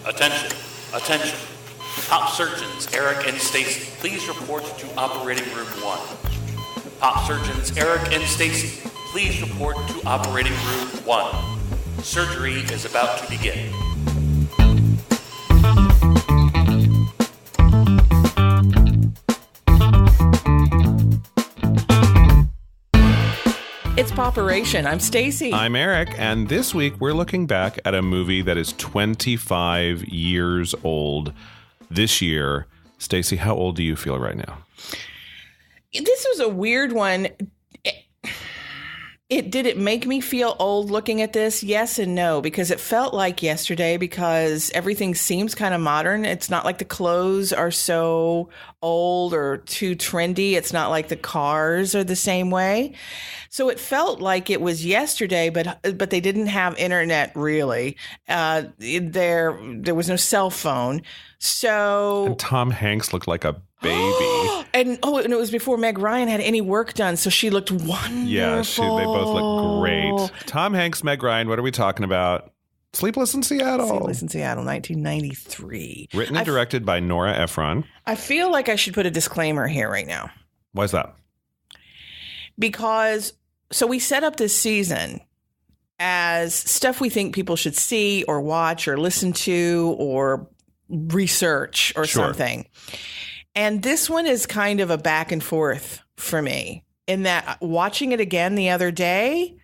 Attention, attention. Top surgeons Eric and Stacey, please report to operating room 1. Top surgeons Eric and Stacey, please report to operating room 1. Surgery is about to begin. It's POPeration. I'm Stacey. I'm Eric, and this week we're looking back at a movie that is 25 years old this year. Stacey, how old do you feel right now? This was a weird one. Did it make me feel old looking at this? Yes and no, because it felt like yesterday because everything seems kind of modern. It's not like the clothes are so old or too trendy. It's not like the cars are the same way. So it felt like it was yesterday, but they didn't have internet really. There was no cell phone. So and Tom Hanks looked like a baby. and it was before Meg Ryan had any work done, so she looked wonderful. Yeah, they both look great. Tom Hanks, Meg Ryan, what are we talking about? Sleepless in Seattle. Sleepless in Seattle, 1993. Written and directed by Nora Ephron. I feel like I should put a disclaimer here right now. Why is that? Because, so we set up this season as stuff we think people should see or watch or listen to or research or something. And this one is kind of a back and forth for me in that watching it again the other day,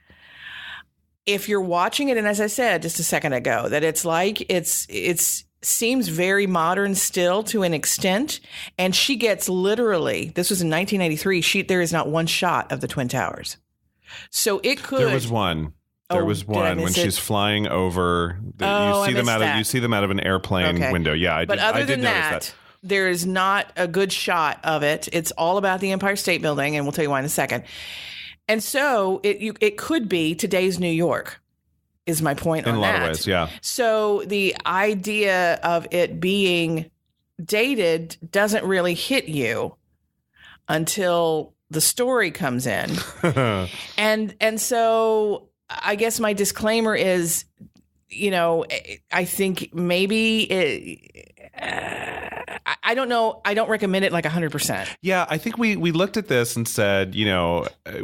if you're watching it, and as I said just a second ago, that it's like it's seems very modern still to an extent. And she gets literally, this was in 1993, there is not one shot of the Twin Towers. So it could. There was one. There was one when she's flying over. You see them out of an airplane window. Yeah, I did notice that. There is not a good shot of it. It's all about the Empire State Building, and we'll tell you why in a second. And so it could be today's New York, is my point on that. In a lot of ways, yeah. So the idea of it being dated doesn't really hit you until the story comes in. And so I guess my disclaimer is, I think maybe I don't know. I don't recommend it like 100%. Yeah, I think we looked at this and said,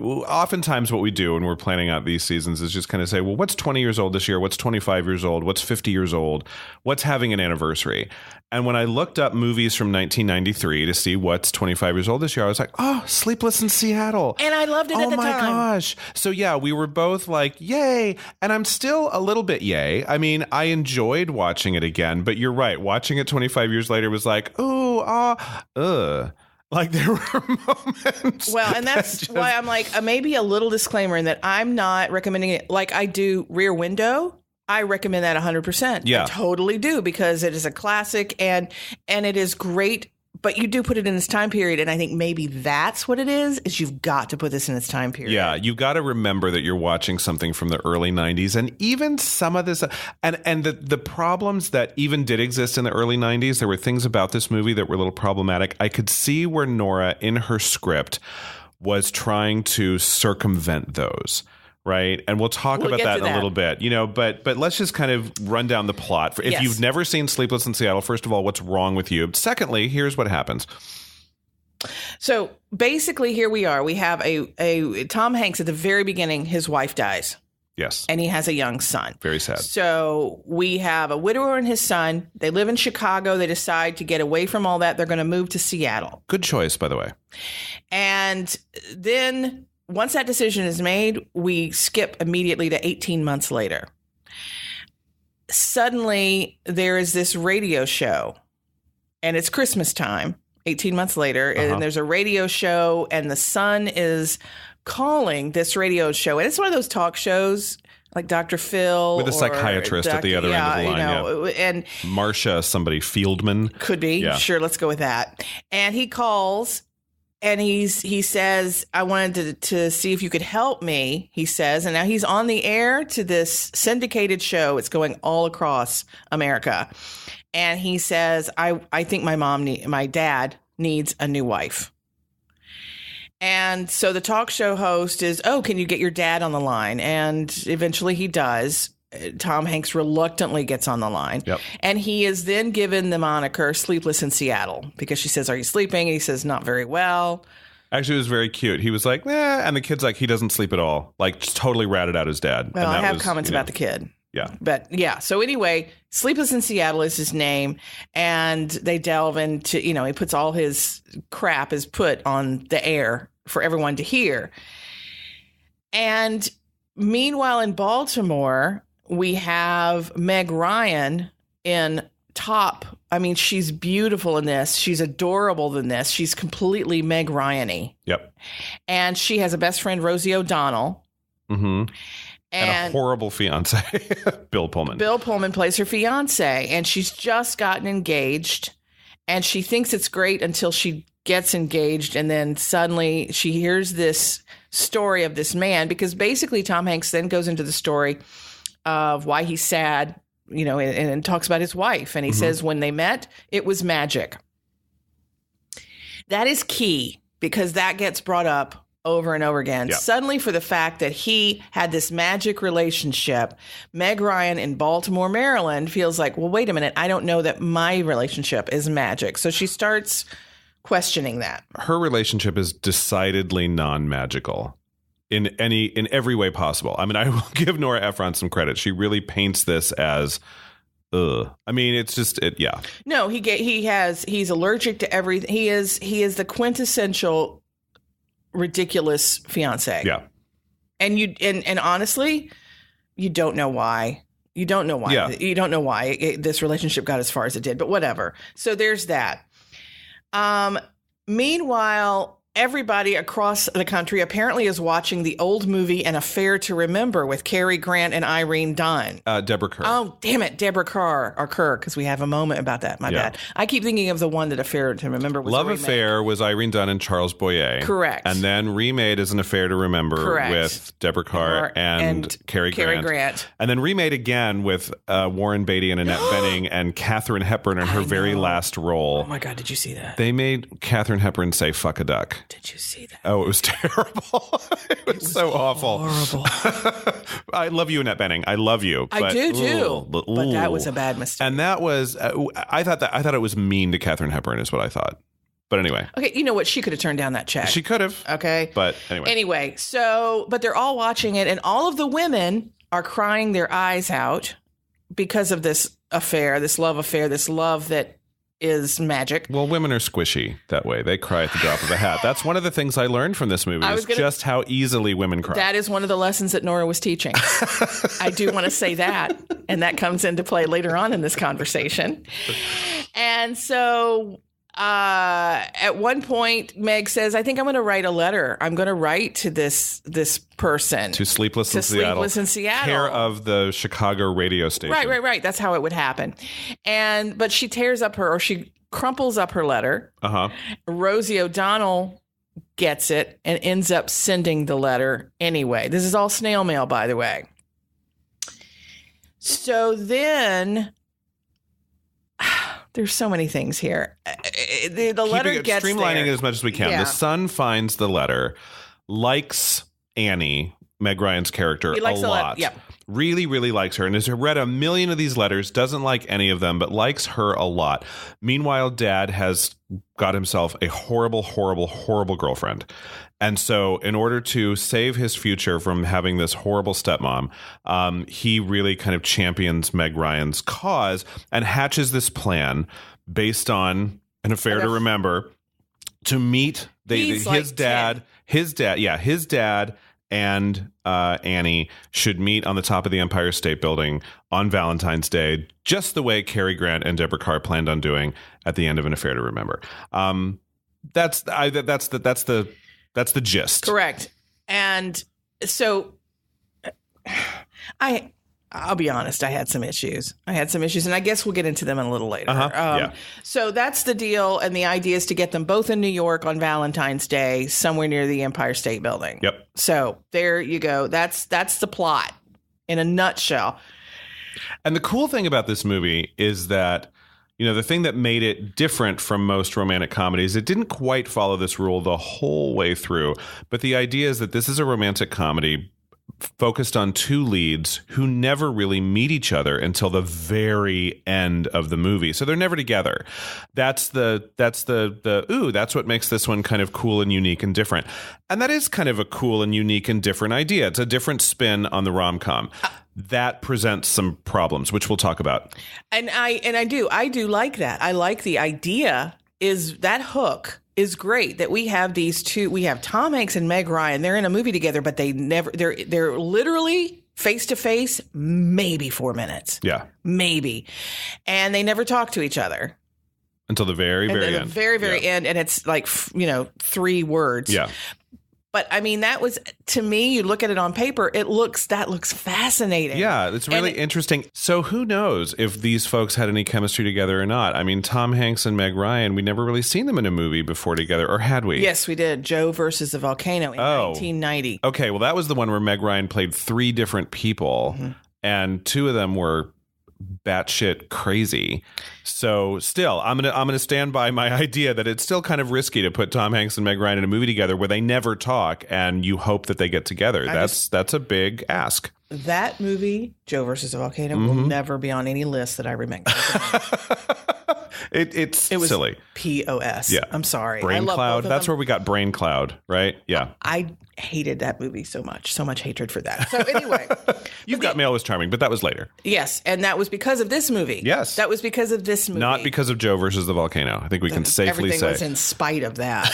oftentimes what we do when we're planning out these seasons is just kind of say, well, what's 20 years old this year? What's 25 years old? What's 50 years old? What's having an anniversary? And when I looked up movies from 1993 to see what's 25 years old this year, I was like, oh, Sleepless in Seattle. And I loved it at the time. Oh my gosh. So yeah, we were both like, yay. And I'm still a little bit yay. I mean, I enjoyed watching it again, but you're right. Watching it 25 years later was like, ooh, like there were moments. Well, and that's why I'm like, maybe a little disclaimer in that I'm not recommending it like I do Rear Window. I recommend that 100%. Yeah. I totally do, because it is a classic and it is great, but you do put it in this time period. And I think maybe that's what it is you've got to put this in this time period. Yeah. You've got to remember that you're watching something from the early 90s, and even some of this and the problems that even did exist in the early 90s, there were things about this movie that were a little problematic. I could see where Nora in her script was trying to circumvent those. Right. And we'll talk about that in a little bit, but let's just kind of run down the plot. If you've never seen Sleepless in Seattle, first of all, what's wrong with you? Secondly, here's what happens. So basically, here we are. We have a Tom Hanks at the very beginning. His wife dies. Yes. And he has a young son. Very sad. So we have a widower and his son. They live in Chicago. They decide to get away from all that. They're going to move to Seattle. Good choice, by the way. And then once that decision is made, we skip immediately to 18 months later. Suddenly, there is this radio show, and it's Christmas time, 18 months later, and there's a radio show, and the son is calling this radio show. And it's one of those talk shows like Dr. Phil. With a psychiatrist at the other end of the line. And Marcia, somebody, Fieldman. Could be. Yeah. Sure, let's go with that. And he calls. And he says, I wanted to see if you could help me, he says. And now he's on the air to this syndicated show. It's going all across America. And he says, I think my dad needs a new wife. And so the talk show host is, can you get your dad on the line? And eventually he does. Tom Hanks reluctantly gets on the line. Yep. And he is then given the moniker Sleepless in Seattle because she says, "Are you sleeping?" And he says, "Not very well." Actually, it was very cute. He was like, and the kid's like, he doesn't sleep at all. Like, just totally ratted out his dad. Well, I have comments about the kid. Yeah. But yeah, so anyway, Sleepless in Seattle is his name. And they delve into, he puts all his crap is put on the air for everyone to hear. And meanwhile, in Baltimore, we have Meg Ryan in top. I mean, she's beautiful in this. She's adorable in this. She's completely Meg Ryan-y. Yep. And she has a best friend, Rosie O'Donnell. Mm-hmm. And a horrible fiance, Bill Pullman. Bill Pullman plays her fiance, and she's just gotten engaged, and she thinks it's great until she gets engaged, and then suddenly she hears this story of this man, because basically Tom Hanks then goes into the story of why he's sad, and talks about his wife, and he says when they met, it was magic. That is key, because that gets brought up over and over again. Yep. Suddenly, for the fact that he had this magic relationship, Meg Ryan in Baltimore, Maryland feels like, well, wait a minute, I don't know that my relationship is magic. So she starts questioning that. Her relationship is decidedly non-magical in every way possible. I mean, I will give Nora Ephron some credit. She really paints this as I mean, it's just yeah. No, he's allergic to everything. He is the quintessential ridiculous fiance. Yeah. And honestly, you don't know why. You don't know why. Yeah. You don't know why this relationship got as far as it did, but whatever. So there's that. Meanwhile, everybody across the country apparently is watching the old movie An Affair to Remember with Cary Grant and Irene Dunne. Deborah Kerr. Oh, damn it. Deborah Kerr, because we have a moment about that. My bad. I keep thinking of the one that Affair to Remember was Love Affair was Irene Dunne and Charles Boyer. Correct. And then remade as An Affair to Remember with Deborah Kerr and Cary Grant. And then remade again with Warren Beatty and Annette Bening and Katharine Hepburn in her very last role. Oh, my God. Did you see that? They made Katharine Hepburn say, "Fuck a duck." Did you see that? Oh, it was terrible. It was so awful. Horrible. I love you, Annette Bening. I love you. I do too. But that was a bad mistake. And that was, I thought it was mean to Katharine Hepburn is what I thought. But anyway. Okay, you know what? She could have turned down that check. She could have. Okay. But anyway. Anyway, but they're all watching it, and all of the women are crying their eyes out because of this affair, this love that is magic. Well, women are squishy that way. They cry at the drop of a hat. That's one of the things I learned from this movie just how easily women cry. That is one of the lessons that Nora was teaching. I do want to say that, and that comes into play later on in this conversation. And so at one point, Meg says, I think I'm going to write a letter. I'm going to write to this person. To Sleepless in Seattle. Care of the Chicago radio station. Right. That's how it would happen. But she tears up she crumples up her letter. Uh-huh. Rosie O'Donnell gets it and ends up sending the letter anyway. This is all snail mail, by the way. So then... There's so many things here. The letter gets streamlining there. it as much as we can. Yeah. The son finds the letter, likes Annie, Meg Ryan's character, a lot. Yeah. Really, really likes her, and has read a million of these letters, doesn't like any of them, but likes her a lot. Meanwhile, Dad has got himself a horrible, horrible, horrible girlfriend. And so in order to save his future from having this horrible stepmom, he really kind of champions Meg Ryan's cause and hatches this plan based on An Affair to Remember to meet his dad and Annie should meet on the top of the Empire State Building on Valentine's Day, just the way Cary Grant and Deborah Kerr planned on doing at the end of An Affair to Remember. That's the gist. Correct. And so I'll be honest, I had some issues. And I guess we'll get into them a little later. Yeah. So that's the deal. And the idea is to get them both in New York on Valentine's Day, somewhere near the Empire State Building. Yep. So there you go. That's the plot in a nutshell. And the cool thing about this movie is that, the thing that made it different from most romantic comedies, it didn't quite follow this rule the whole way through. But the idea is that this is a romantic comedy focused on two leads who never really meet each other until the very end of the movie. So they're never together. That's what makes this one kind of cool and unique and different. And that is kind of a cool and unique and different idea. It's a different spin on the rom-com. That presents some problems, which we'll talk about. And I do like that. I like the idea is that hook is great that we have these two. We have Tom Hanks and Meg Ryan. They're in a movie together, but they're literally face to face, maybe 4 minutes. Yeah. Maybe. And they never talk to each other. Until the very, very end. The very, very end. And it's like, 3 words. Yeah. But I mean, that was, to me, you look at it on paper, that looks fascinating. Yeah, it's really interesting. So who knows if these folks had any chemistry together or not? I mean, Tom Hanks and Meg Ryan, we never really seen them in a movie before together, or had we? Yes, we did. Joe versus the Volcano in 1990. Okay, well, that was the one where Meg Ryan played 3 different people, and 2 of them were batshit crazy. So still, I'm gonna stand by my idea that it's still kind of risky to put Tom Hanks and Meg Ryan in a movie together where they never talk and you hope that they get together. That's a big ask. That movie, Joe versus the Volcano, will never be on any list that I remember. It was silly. POS. Yeah. I'm sorry. Brain Cloud. That's where we got Brain Cloud, right? Yeah. I hated that movie so much. So much hatred for that. So anyway. You've Got Mail was charming, but that was later. Yes. And that was because of this movie. Yes. That was because of this movie. Not because of Joe versus the Volcano. I think we can safely say. Everything was in spite of that.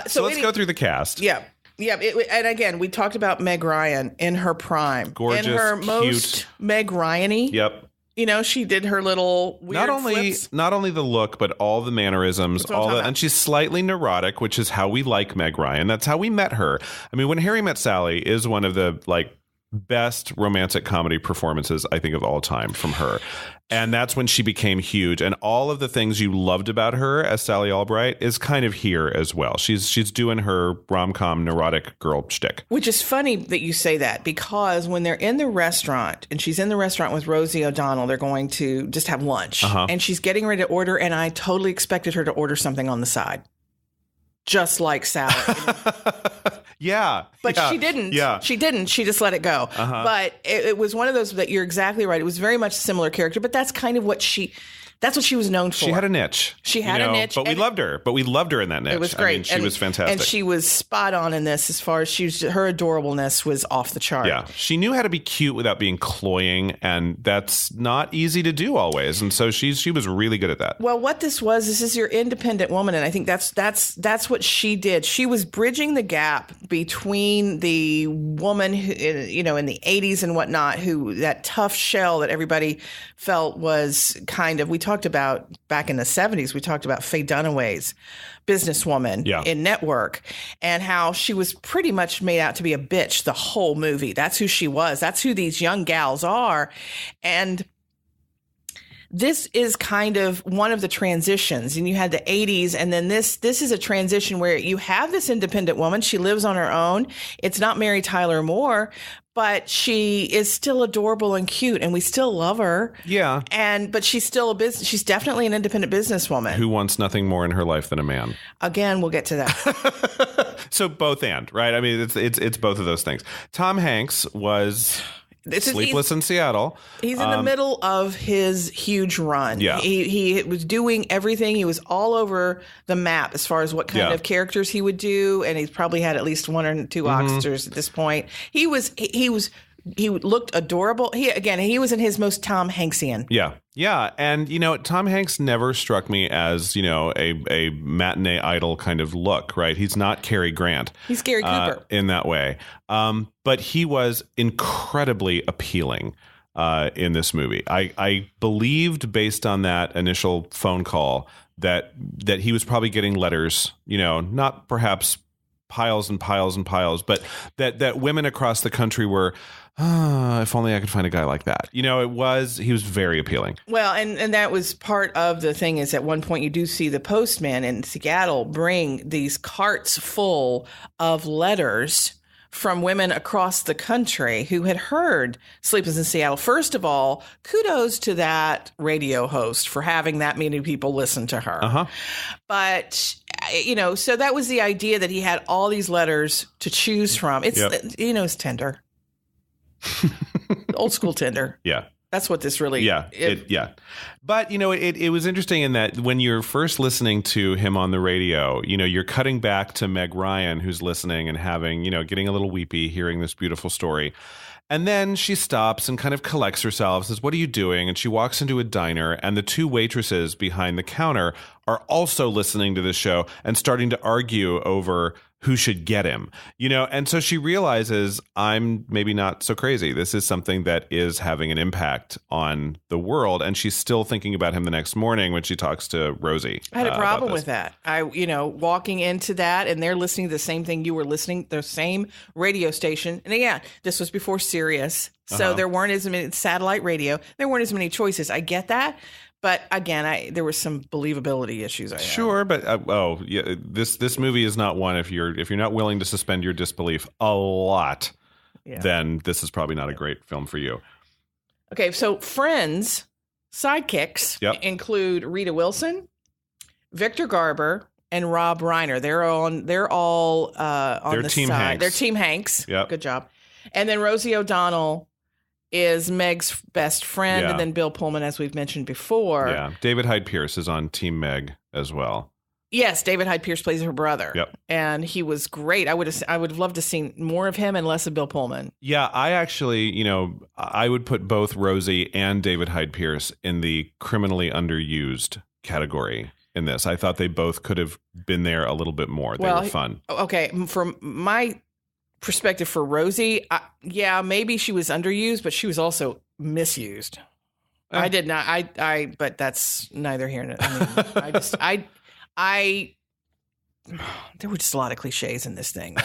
So let's go through the cast. Yeah. Yeah, and again, we talked about Meg Ryan in her prime. Gorgeous, in her cute. Most Meg Ryan-y. Yep. She did her little weird flips. Not only the look, but all the mannerisms, and she's slightly neurotic, which is how we like Meg Ryan. That's how we met her. I mean, When Harry Met Sally is one of the best romantic comedy performances I think of all time from her. And that's when she became huge. And all of the things you loved about her as Sally Albright is kind of here as well. She's doing her rom-com neurotic girl shtick. Which is funny that you say that, because when they're in the restaurant and she's in the restaurant with Rosie O'Donnell, they're going to just have lunch. And she's getting ready to order. And I totally expected her to order something on the side. Just like Sally. Yeah. But she didn't. Yeah. She didn't. She just let it go. But it was one of those that you're exactly right. It was very much a similar character, but that's kind of what she was known for. She had a niche. A niche. But we loved her. But we loved her in that niche. It was great. I mean, she was fantastic. And she was spot on in this as far as her adorableness was off the chart. Yeah. She knew how to be cute without being cloying, and that's not easy to do always. And so she was really good at that. Well, what this is your independent woman, and I think that's what she did. She was bridging the gap between the woman who, in the 80s and whatnot, who that tough shell that everybody felt was kind of, we talked about back in the 70s, we talked about Faye Dunaway's businesswoman in Network, and how she was pretty much made out to be a bitch the whole movie. That's who she was. That's who these young gals are. And this is kind of one of the transitions, and you had the 80s, and then this is a transition where you have this independent woman. She lives on her own. It's not Mary Tyler Moore, but she is still adorable and cute, and we still love her. Yeah. But she's still she's definitely an independent businesswoman who wants nothing more in her life than a man. Again, we'll get to that. So both right? I mean, it's both of those things. Tom Hanks was Sleepless in Seattle. He's in the middle of his huge run. Yeah. He was doing everything. He was all over the map as far as what kind of characters he would do, and he's probably had at least 1 or 2 Oscars at this point. He looked adorable. He was in his most Tom Hanksian. Yeah. Yeah. And, Tom Hanks never struck me as, a matinee idol kind of look, right? He's not Cary Grant. He's Gary Cooper. In that way. But he was incredibly appealing in this movie. I believed, based on that initial phone call, that he was probably getting letters, not perhaps piles and piles and piles, but that women across the country were, if only I could find a guy like that. He was very appealing. Well, and that was part of the thing, is at one point you do see the postman in Seattle bring these carts full of letters from women across the country who had heard Sleepless in Seattle. First of all, kudos to that radio host for having that many people listen to her. But so that was the idea that he had all these letters to choose from. It's, it's Tinder. Old school Tinder. Yeah. That's what this really. Yeah. But, it was interesting in that when you're first listening to him on the radio, you're cutting back to Meg Ryan, who's listening and having, getting a little weepy, hearing this beautiful story. And then she stops and kind of collects herself, says, "What are you doing?" And she walks into a diner, and the two waitresses behind the counter are also listening to the show and starting to argue over who should get him, and so she realizes, I'm maybe not so crazy. This is something that is having an impact on the world. And she's still thinking about him the next morning when she talks to Rosie. I had a problem with that. Walking into that, and they're listening to the same thing you were listening, the same radio station. And again, this was before Sirius. So there weren't as many satellite radio. There weren't as many choices. I get that. But again, there were some believability issues. Sure, but this movie is not one. If you're not willing to suspend your disbelief a lot, then this is probably not a great film for you. Okay, so Friends sidekicks include Rita Wilson, Victor Garber, and Rob Reiner. They're all on the Team side. Hanks. They're Team Hanks. Yep. Good job. And then Rosie O'Donnell is Meg's best friend, and then Bill Pullman, as we've mentioned before. Yeah, David Hyde Pierce is on Team Meg as well. Yes, David Hyde Pierce plays her brother. Yep. And he was great. I would have loved to see more of him and less of Bill Pullman. Yeah, I actually, I would put both Rosie and David Hyde Pierce in the criminally underused category in this. I thought they both could have been there a little bit more. They were fun. Okay, from my perspective for Rosie, maybe she was underused, but she was also misused. I did not. But that's neither here nor there. There were just a lot of cliches in this thing,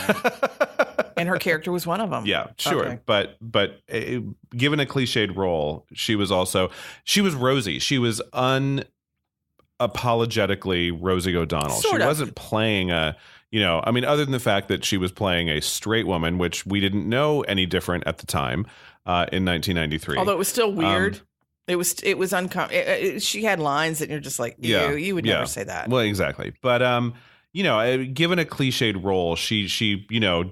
and her character was one of them. Yeah, sure. Okay. But given a cliched role, she was Rosie. She was unapologetically Rosie O'Donnell. She wasn't playing other than the fact that she was playing a straight woman, which we didn't know any different at the time in 1993. Although it was still weird. It was uncommon. She had lines that you're just like, you would never say that. Well, exactly. But, given a cliched role, she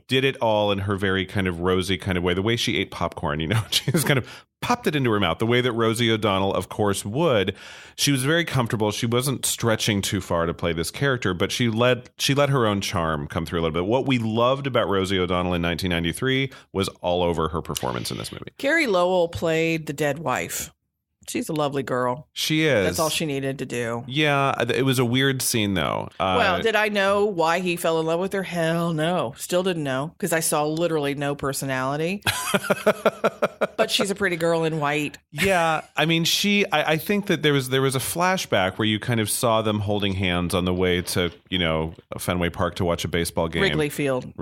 did it all in her very kind of Rosie kind of way. The way she ate popcorn, she just kind of popped it into her mouth the way that Rosie O'Donnell, of course, would. She was very comfortable. She wasn't stretching too far to play this character, but she let her own charm come through a little bit. What we loved about Rosie O'Donnell in 1993 was all over her performance in this movie. Carrie Lowell played the dead wife. She's a lovely girl. She is. That's all she needed to do. Yeah, it was a weird scene, though. Did I know why he fell in love with her? Hell no. Still didn't know, because I saw literally no personality. But she's a pretty girl in white. Yeah, I mean, I think that there was a flashback where you kind of saw them holding hands on the way to, Fenway Park to watch a baseball game. Wrigley Field.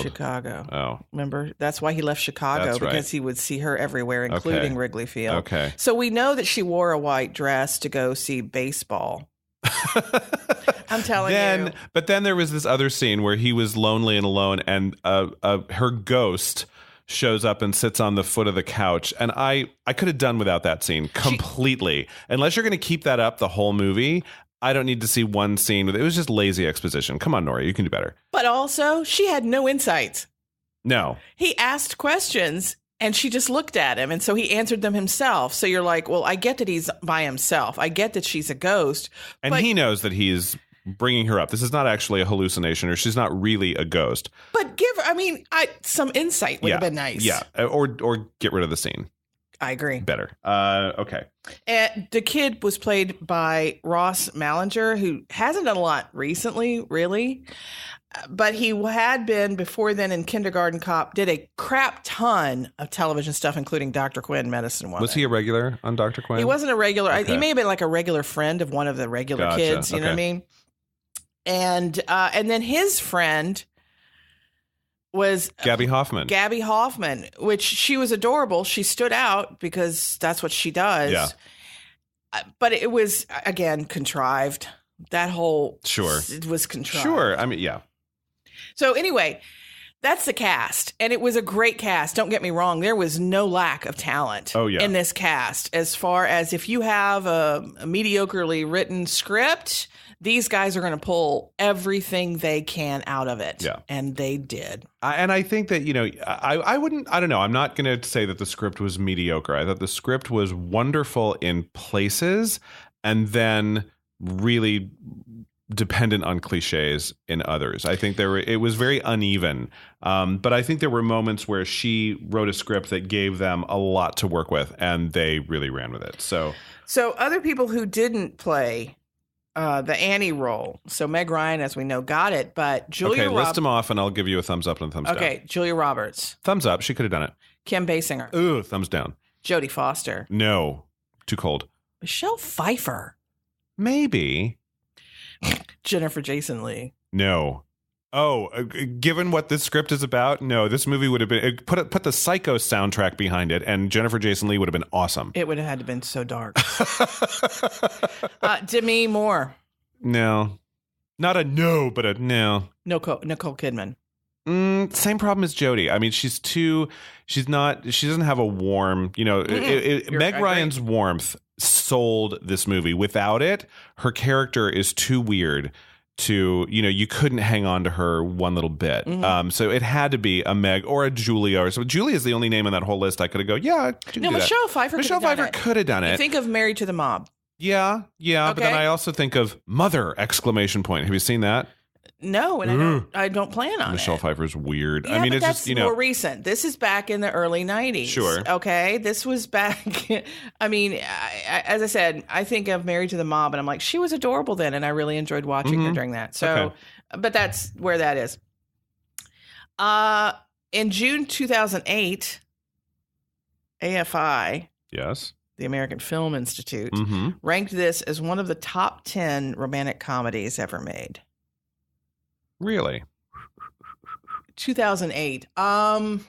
Chicago. Oh. Remember? That's why he left Chicago, because he would see her everywhere, including Wrigley Field. Okay. So we know that she wore a white dress to go see baseball. I'm telling you. But then there was this other scene where he was lonely and alone, and her ghost shows up and sits on the foot of the couch. And I could have done without that scene completely. Unless you're going to keep that up the whole movie, I don't need to see one scene. It was just lazy exposition. Come on, Nora, you can do better. But also, she had no insights. No. He asked questions, and she just looked at him, and so he answered them himself. So you're like, well, I get that he's by himself. I get that she's a ghost. And he knows that he's bringing her up. This is not actually a hallucination, or she's not really a ghost. But some insight would have been nice. Yeah, or get rid of the scene. I agree. Better. Okay. And the kid was played by Ross Malinger, who hasn't done a lot recently, really. But he had been before then in Kindergarten Cop, did a crap ton of television stuff, including Dr. Quinn, Medicine Woman. Was he a regular on Dr. Quinn? He wasn't a regular. Okay. He may have been like a regular friend of one of the regular kids. You know what I mean? And then his friend was Gabby Hoffman, which she was adorable. She stood out because that's what she does. Yeah. But it was, again, contrived. That whole it was contrived. Sure. I mean, yeah. So anyway, that's the cast. And it was a great cast. Don't get me wrong. There was no lack of talent in this cast. As far as if you have a mediocrely written script, these guys are going to pull everything they can out of it. Yeah. And they did. And I think that, I don't know. I'm not going to say that the script was mediocre. I thought the script was wonderful in places and then really dependent on cliches in others. I think it was very uneven. But I think there were moments where she wrote a script that gave them a lot to work with and they really ran with it. So other people who didn't play the Annie role. So Meg Ryan, as we know, got it, but Julia Okay, list them off and I'll give you a thumbs up and a thumbs down. Okay, Julia Roberts. Thumbs up. She could have done it. Kim Basinger. Ooh, thumbs down. Jodie Foster. No. Too cold. Michelle Pfeiffer. Maybe. Jennifer Jason Leigh. No. Oh, given what this script is about, no, this movie would have been put the Psycho soundtrack behind it, and Jennifer Jason Leigh would have been awesome. It would have had to been so dark. Demi Moore. No, not a no, but a no. Nicole Kidman. Same problem as Jodie. I mean, she doesn't have a warm, Meg Ryan's warmth sold this movie. Without it, her character is too weird to, you couldn't hang on to her one little bit. So it had to be a Meg or a Julia or so. Julia is the only name on that whole list I could have go, yeah. Michelle Pfeiffer could have done it. You think of Married to the Mob. Yeah. Okay. But then I also think of Mother! Exclamation point. Have you seen that? No, and I don't plan on Michelle it. Pfeiffer's weird. Yeah, I mean, but it's that's just, more recent. This is back in the early 90s. Sure. Okay. This was back. I mean, as I said, I think of Married to the Mob, and I'm like, she was adorable then, and I really enjoyed watching her during that. So, but that's where that is. In June 2008, AFI. Yes. The American Film Institute ranked this as one of the top 10 romantic comedies ever made. Really? 2008. I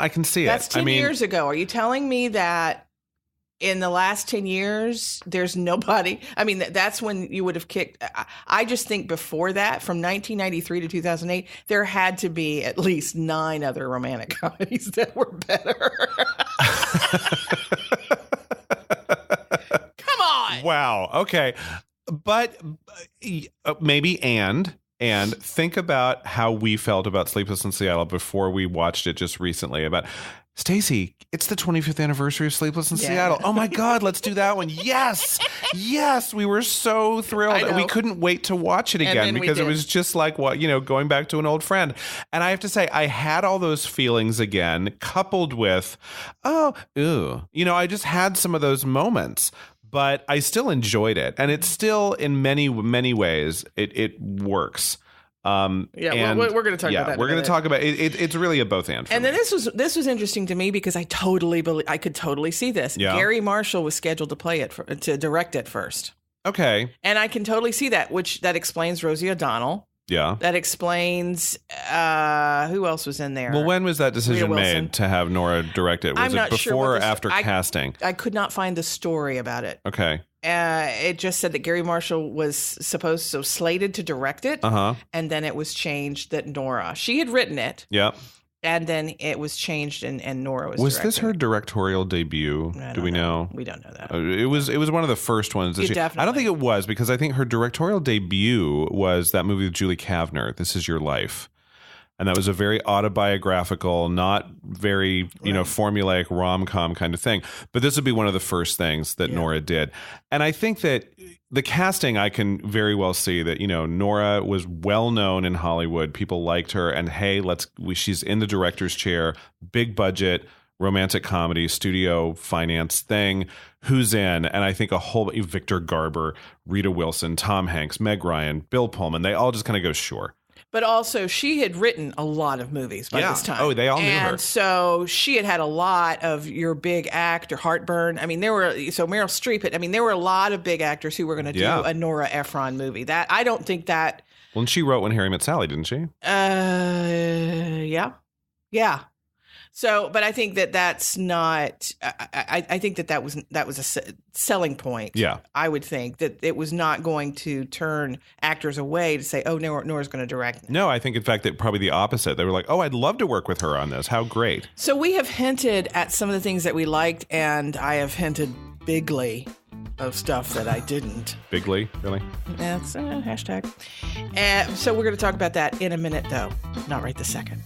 can see it. That's 10 years ago. Are you telling me that in the last 10 years, there's nobody? I mean, that's when you would have kicked. I just think before that, from 1993 to 2008, there had to be at least 9 other romantic comedies that were better. Come on. Wow. Okay. But maybe and think about how we felt about Sleepless in Seattle before we watched it just recently about Stacey, it's the 25th anniversary of Sleepless in Seattle. Oh my God, let's do that one. Yes. We were so thrilled. We couldn't wait to watch it again because it was just like going back to an old friend. And I have to say, I had all those feelings again, coupled with, I just had some of those moments. But I still enjoyed it, and it's still in many, many ways it works. We're going to talk about that. We're going to talk about it. It's really a both and. And then this was interesting to me because I could totally see this. Yeah. Gary Marshall was scheduled to to direct it first. Okay, and I can totally see that, that explains Rosie O'Donnell. Yeah. That explains who else was in there. Well, when was that decision made to have Nora direct it? Was it before or after casting? I could not find the story about it. Okay. It just said that Gary Marshall was slated to direct it. And then it was changed that Nora. She had written it. Yeah. And then it was changed and Nora was directing. This her directorial debut? Do we know? We don't know that. It was one of the first ones. Definitely. I don't think it was because I think her directorial debut was that movie with Julie Kavner, This Is Your Life. And that was a very autobiographical, not very, formulaic rom-com kind of thing. But this would be one of the first things that Nora did. And I think that the casting, I can very well see that, Nora was well known in Hollywood. People liked her. And hey, she's in the director's chair, big budget, romantic comedy, studio finance thing. Who's in? And I think Victor Garber, Rita Wilson, Tom Hanks, Meg Ryan, Bill Pullman, they all just kind of go, sure. But also, she had written a lot of movies by this time. Oh, they all knew her. And so she had a lot of your big act or Heartburn. I mean, Meryl Streep. There were a lot of big actors who were going to do a Nora Ephron movie. That I don't think that. Well, and she wrote When Harry Met Sally, didn't she? Yeah. So, but I think that's not. I think that was a selling point. Yeah, I would think that it was not going to turn actors away to say, "Oh, Nora's going to direct." No, I think in fact that probably the opposite. They were like, "Oh, I'd love to work with her on this. How great!" So we have hinted at some of the things that we liked, and I have hinted bigly of stuff that I didn't. Bigly, really? That's a hashtag. So we're going to talk about that in a minute, though. Not right this second.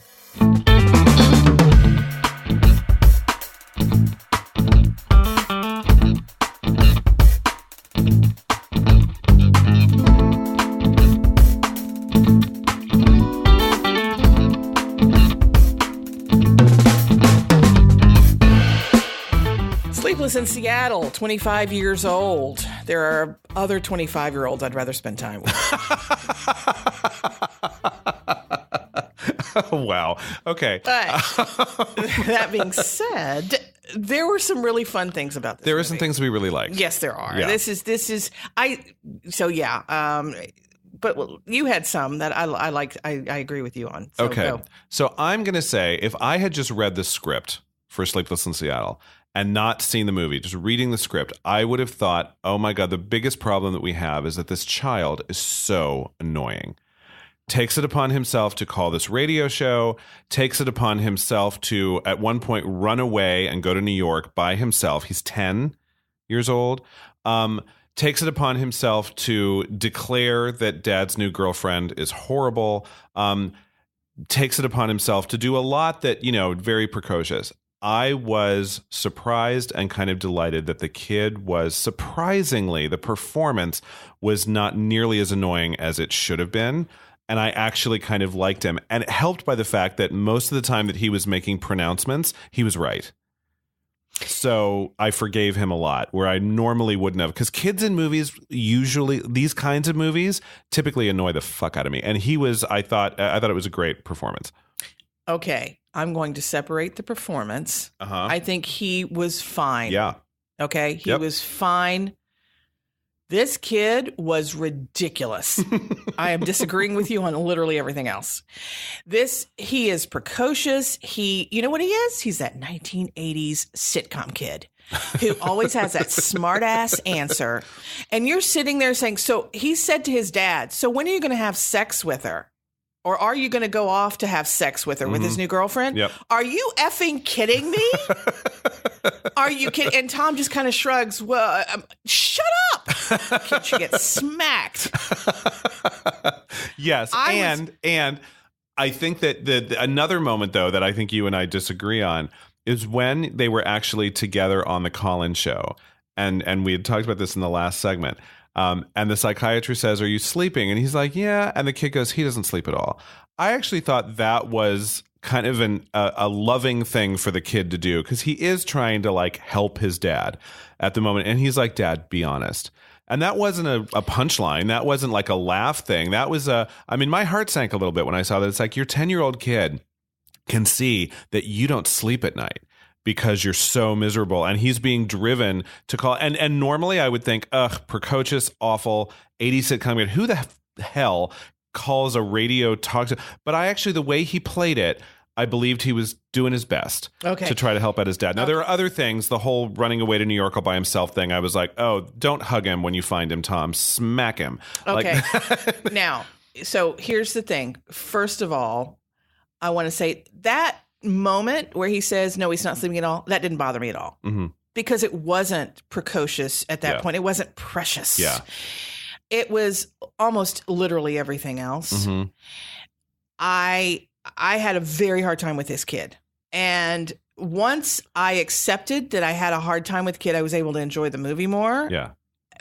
Sleepless in Seattle, 25 years old. There are other 25-year-olds I'd rather spend time with. Wow. Okay. But that being said, there were some really fun things about this. There are some things we really liked. Yes, there are. Yeah. But you had some that I liked. I agree with you on. So Okay. go. So I'm going to say, if I had just read the script for Sleepless in Seattle and not seen the movie, just reading the script, I would have thought, oh my God, the biggest problem that we have is that this child is so annoying. Takes it upon himself to call this radio show, takes it upon himself to, at one point, run away and go to New York by himself. He's 10 years old. Takes it upon himself to declare that dad's new girlfriend is horrible. Takes it upon himself to do a lot that, very precocious. I was surprised and kind of delighted that the kid was surprisingly, the performance was not nearly as annoying as it should have been. And I actually kind of liked him. And it helped by the fact that most of the time that he was making pronouncements, he was right. So I forgave him a lot where I normally wouldn't have. Because kids in movies, usually, these kinds of movies typically annoy the fuck out of me. And he was, I thought it was a great performance. Okay. I'm going to separate the performance. I think he was fine. Yeah. Okay. He was fine. This kid was ridiculous. I am disagreeing with you on literally everything else. He is precocious. You know what he is? He's that 1980s sitcom kid who always has that smart ass answer. And you're sitting there saying, so he said to his dad, so when are you going to have sex with her? Or are you going to go off to have sex with her, with his new girlfriend? Yep. Are you effing kidding me? Are you kidding? And Tom just kind of shrugs. Well, shut up. Kid should get smacked. Yes. And I think that another moment, though, that I think you and I disagree on is when they were actually together on the call-in show. And we had talked about this in the last segment. And the psychiatrist says, are you sleeping? And he's like, yeah. And the kid goes, he doesn't sleep at all. I actually thought that was kind of a loving thing for the kid to do, because he is trying to help his dad at the moment. And he's like, Dad, be honest. And that wasn't a punchline. That wasn't like a laugh thing. That was my heart sank a little bit when I saw that. It's like your 10-year-old kid can see that you don't sleep at night because you're so miserable, and he's being driven to call. And normally I would think, precocious, awful, 80s sitcom kid. Who the hell calls a radio talk to? But the way he played it, I believed he was doing his best to try to help out his dad. Now, there are other things, the whole running away to New York all by himself thing. I was like, oh, don't hug him when you find him, Tom. Smack him. Okay. Now, so here's the thing. First of all, I want to say that moment where he says, no, he's not sleeping at all, that didn't bother me at all. Mm-hmm. Because it wasn't precocious at that point. It wasn't precious. Yeah. It was almost literally everything else. Mm-hmm. I had a very hard time with this kid. And once I accepted that I had a hard time with kid, I was able to enjoy the movie more. Yeah.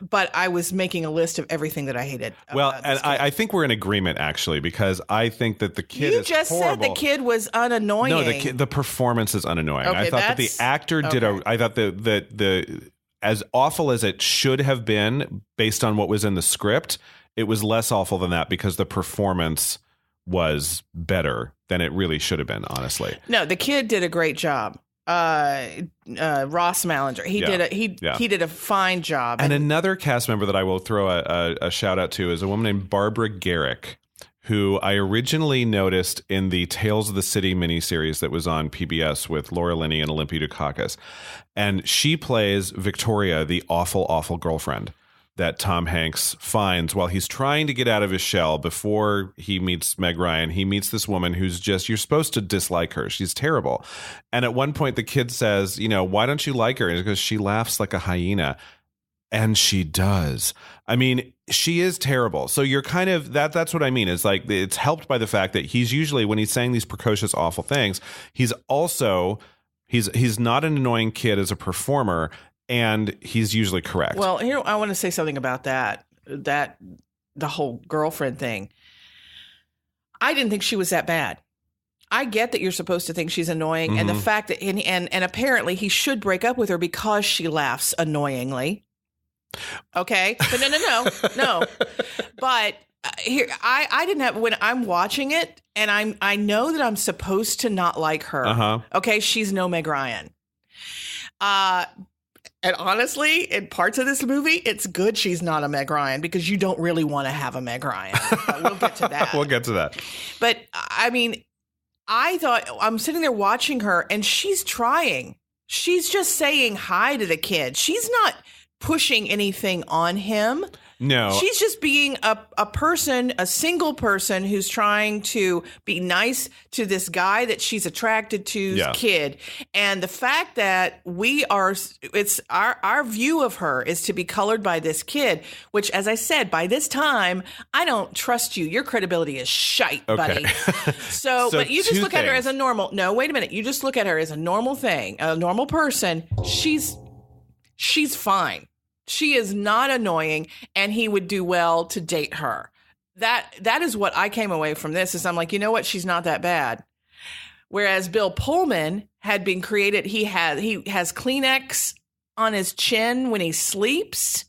But I was making a list of everything that I hated. Well, and I think we're in agreement, actually, because I think that the kid is horrible. You just said the kid was unannoying. No, the performance is unannoying. Okay, I thought that the actor did I thought the as awful as it should have been based on what was in the script, it was less awful than that because the performance was better than it really should have been, honestly. No, the kid did a great job. Ross Malinger. He did a fine job. And another cast member that I will throw a shout out to is a woman named Barbara Garrick, who I originally noticed in the Tales of the City miniseries that was on PBS with Laura Linney and Olympia Dukakis. And she plays Victoria, the awful, awful girlfriend that Tom Hanks finds while he's trying to get out of his shell before he meets Meg Ryan. He meets this woman who's just, you're supposed to dislike her. She's terrible. And at one point the kid says, why don't you like her? And because she laughs like a hyena. And she does. I mean, she is terrible. So you're kind of that's what I mean. Is like it's helped by the fact that he's usually, when he's saying these precocious, awful things, he's also he's not an annoying kid as a performer, and he's usually correct. Well, here I want to say something about that the whole girlfriend thing. I didn't think she was that bad. I get that you're supposed to think she's annoying, and the fact that and apparently he should break up with her because she laughs annoyingly. Okay, but no. But here, I didn't have, when I'm watching it, and I know that I'm supposed to not like her. Okay, she's no Meg Ryan. And honestly, in parts of this movie, it's good she's not a Meg Ryan, because you don't really want to have a Meg Ryan. We'll get to that. We'll get to that. But I mean, I thought, I'm sitting there watching her, and she's trying. She's just saying hi to the kid. She's not pushing anything on him. No. She's just being a person, a single person who's trying to be nice to this guy that she's attracted to's kid. And the fact that it's our view of her is to be colored by this kid, which, as I said, by this time, I don't trust you. Your credibility is shite, buddy. So but you just look at her as a normal, no, wait a minute. You just look at her as a normal thing, a normal person. She's fine. She is not annoying, and he would do well to date her. That is what I came away from this, is I'm like, you know what? She's not that bad. Whereas Bill Pullman had been created, he has Kleenex on his chin when he sleeps.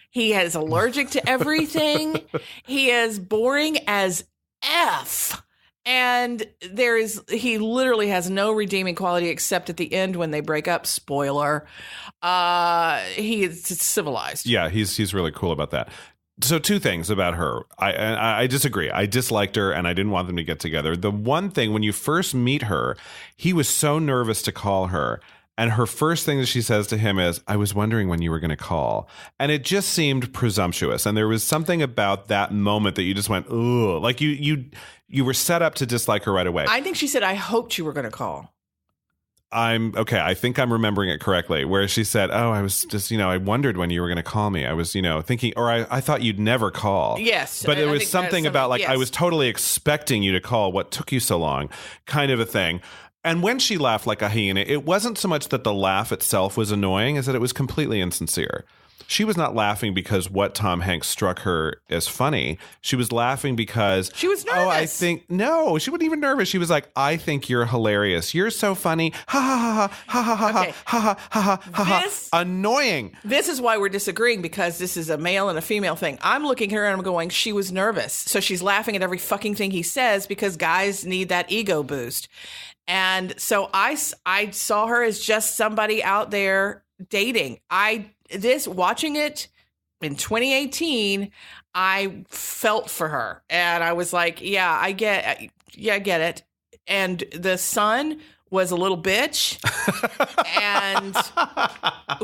He is allergic to everything. He is boring as F. And he literally has no redeeming quality except at the end when they break up. Spoiler. He is civilized. Yeah, he's really cool about that. So two things about her. I disagree. I disliked her, and I didn't want them to get together. The one thing, when you first meet her, he was so nervous to call her. And her first thing that she says to him is, I was wondering when you were going to call. And it just seemed presumptuous. And there was something about that moment that you just went, ooh, like you were set up to dislike her right away. I think she said, I hoped you were going to call. I think I'm remembering it correctly, where she said, oh, I was just, I wondered when you were going to call me. I was, thinking, or I thought you'd never call. Yes. But there was something about, like, yes. I was totally expecting you to call. What took you so long? Kind of a thing. And when she laughed like a hyena, it wasn't so much that the laugh itself was annoying as that it was completely insincere. She was not laughing because what Tom Hanks struck her as funny. She was laughing because she was nervous. No, she wasn't even nervous. She was like, I think you're hilarious. You're so funny. Ha ha ha ha ha ha ha ha ha ha ha. Annoying. This is why we're disagreeing, because this is a male and a female thing. I'm looking at her and I'm going, she was nervous. So she's laughing at every fucking thing he says, because guys need that ego boost. And so I saw her as just somebody out there dating. Watching it in 2018, I felt for her, and I was like, I get it. And the son was a little bitch and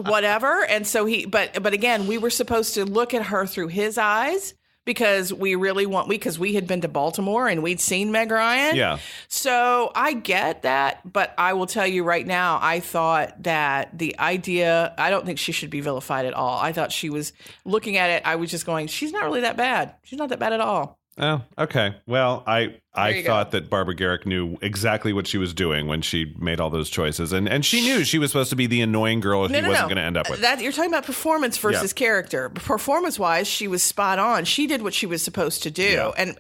whatever. And so but again, we were supposed to look at her through his eyes, because because we had been to Baltimore and we'd seen Meg Ryan. Yeah. So I get that, but I will tell you right now, I thought that I don't think she should be vilified at all. I thought she was, looking at it, I was just going, she's not really that bad. She's not that bad at all. Oh, okay. Well, I thought that Barbara Garrick knew exactly what she was doing when she made all those choices. And she knew she was supposed to be the annoying girl he wasn't going to end up with. You're talking about performance versus character. Performance-wise, she was spot on. She did what she was supposed to do. Yeah. And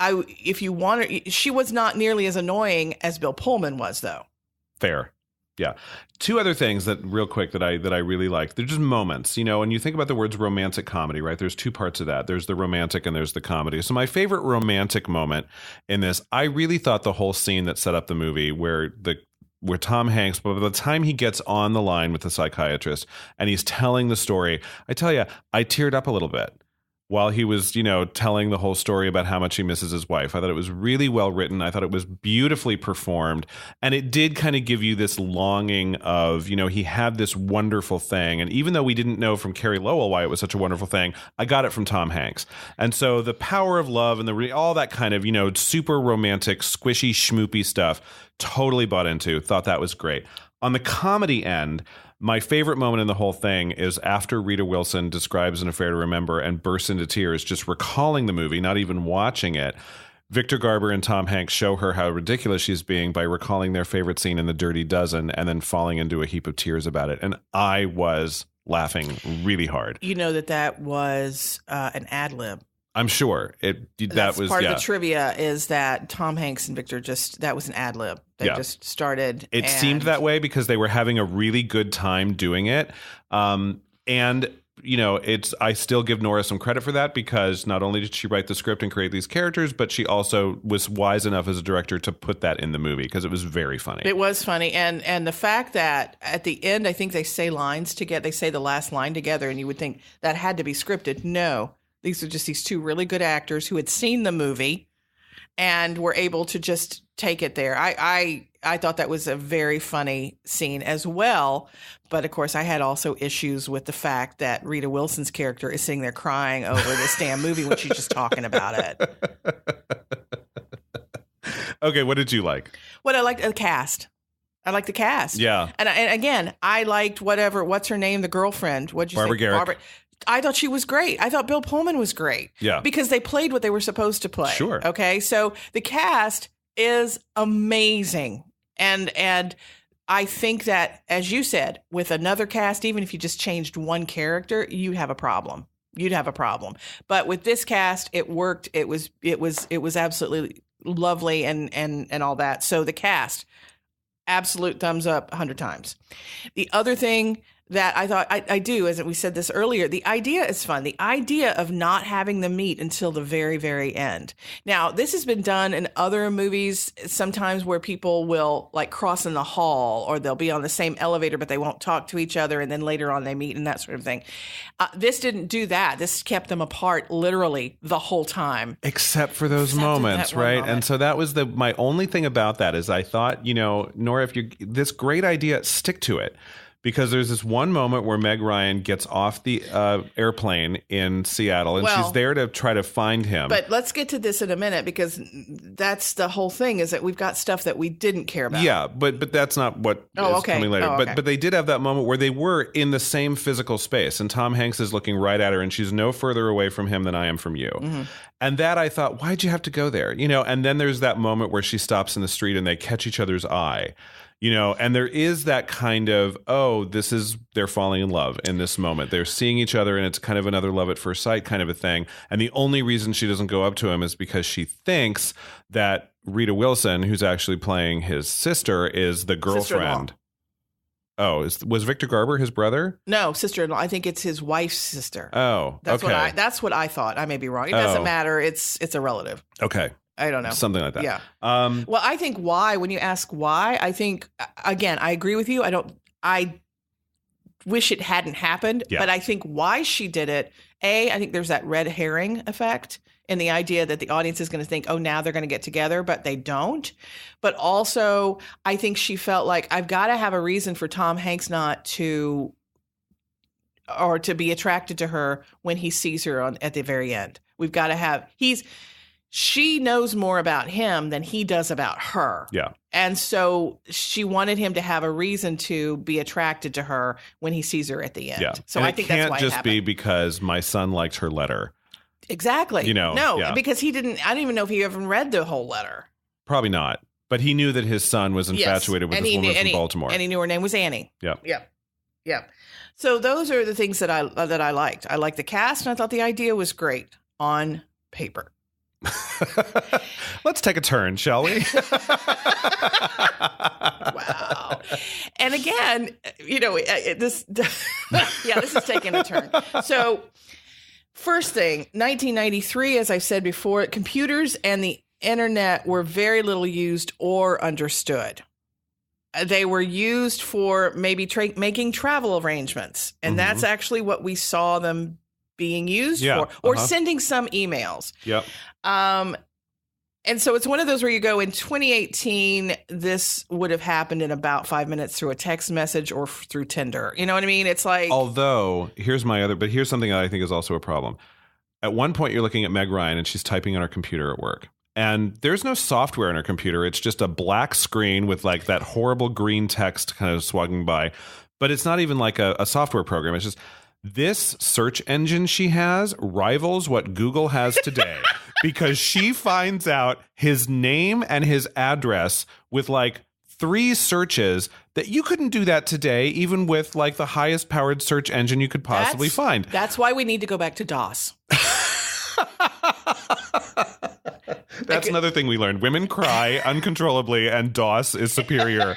if you want her, she was not nearly as annoying as Bill Pullman was, though. Fair. Yeah. Two other things that real quick that I really like. They're just moments, when you think about the words romantic comedy, right? There's two parts of that. There's the romantic and there's the comedy. So my favorite romantic moment in this, I really thought the whole scene that set up the movie where Tom Hanks, by the time he gets on the line with the psychiatrist and he's telling the story, I tell you, I teared up a little bit while he was, telling the whole story about how much he misses his wife. I thought it was really well written. I thought it was beautifully performed. And it did kind of give you this longing of, he had this wonderful thing. And even though we didn't know from Carrie Lowell why it was such a wonderful thing, I got it from Tom Hanks. And so the power of love and all that kind of, super romantic, squishy, schmoopy stuff, totally bought into. Thought that was great. On the comedy end, My favorite moment in the whole thing is after Rita Wilson describes An Affair to Remember and bursts into tears, just recalling the movie, not even watching it. Victor Garber and Tom Hanks show her how ridiculous she's being by recalling their favorite scene in The Dirty Dozen and then falling into a heap of tears about it. And I was laughing really hard. You know that was an ad lib. I'm sure that was part of the trivia is that Tom Hanks and Victor that was an ad lib. They just started. It seemed that way because they were having a really good time doing it. And I still give Nora some credit for that because not only did she write the script and create these characters, but she also was wise enough as a director to put that in the movie because it was very funny. It was funny. And the fact that at the end, I think they say lines together. They say the last line together and you would think that had to be scripted. No. These are just these two really good actors who had seen the movie and were able to just take it there. I thought that was a very funny scene as well. But, of course, I had also issues with the fact that Rita Wilson's character is sitting there crying over this damn movie when she's just talking about it. Okay, what did you like? What I liked, the cast. I like the cast. Yeah. And again, I liked what's her name, the girlfriend. What'd you Barbara say? Garrick. Barbara. I thought she was great. I thought Bill Pullman was great. Yeah. Because they played what they were supposed to play. Sure. Okay. So the cast is amazing. And I think that, as you said, with another cast, even if you just changed one character, you'd have a problem. But with this cast, it worked. It was absolutely lovely and all that. So the cast, absolute thumbs up 100 times. The other thing that I thought I do, as we said this earlier, the idea is fun. The idea of not having them meet until the very, very end. Now, this has been done in other movies sometimes where people will like cross in the hall or they'll be on the same elevator, but they won't talk to each other. And then later on they meet and that sort of thing. This didn't do that. This kept them apart literally the whole time. Except for those moments, right? Moment. And so that was my only thing about that is I thought, Nora, if this great idea, stick to it. Because there's this one moment where Meg Ryan gets off the airplane in Seattle, and she's there to try to find him. But let's get to this in a minute, because that's the whole thing, is that we've got stuff that we didn't care about. Yeah, but that's not what is coming later. But they did have that moment where they were in the same physical space, and Tom Hanks is looking right at her, and she's no further away from him than I am from you. Mm-hmm. And that I thought, why'd you have to go there? And then there's that moment where she stops in the street and they catch each other's eye. And there is that kind of, they're falling in love in this moment. They're seeing each other and it's kind of another love at first sight kind of a thing. And the only reason she doesn't go up to him is because she thinks that Rita Wilson, who's actually playing his sister, is the girlfriend. Oh, was Victor Garber his brother? No, sister-in-law. I think it's his wife's sister. Oh, that's okay. That's what I thought. I may be wrong. It doesn't matter. It's a relative. Okay. I don't know. Something like that. Yeah. Well, I think when you ask why, I think, again, I agree with you. I wish it hadn't happened, but I think why she did it, I think there's that red herring effect and the idea that the audience is going to think, now they're going to get together, but they don't. But also, I think she felt like I've got to have a reason for Tom Hanks not to, or to be attracted to her when he sees her at the very end. We've got to have, she knows more about him than he does about her. Yeah. And so she wanted him to have a reason to be attracted to her when he sees her at the end. Yeah. So and I think that's why it happened. It can't just be because my son liked her letter. Exactly. Because I don't even know if he ever read the whole letter. Probably not. But he knew that his son was infatuated with this woman from Baltimore. And he knew her name was Annie. Yeah. Yeah. Yeah. So those are the things that I liked. I liked the cast, and I thought the idea was great on paper. Let's take a turn, shall we? Wow. And again, this is taking a turn. So first thing, 1993, as I've said before, computers and the internet were very little used or understood. They were used for maybe making travel arrangements. And that's actually what we saw them being used for, or sending some emails. Yep. And so it's one of those where you go, in 2018, this would have happened in about 5 minutes through a text message or through Tinder. You know what I mean? It's like, although here's something that I think is also a problem. At one point, you're looking at Meg Ryan and she's typing on her computer at work. And there's no software in her computer. It's just a black screen with like that horrible green text kind of swagging by. but it's not even like a software program. It's just this search engine she has rivals what Google has today because she finds out his name and his address with like 3 searches that you couldn't do that today, even with like the highest powered search engine you could possibly find. That's why we need to go back to DOS. That's another thing we learned. Women cry uncontrollably and DOS is superior.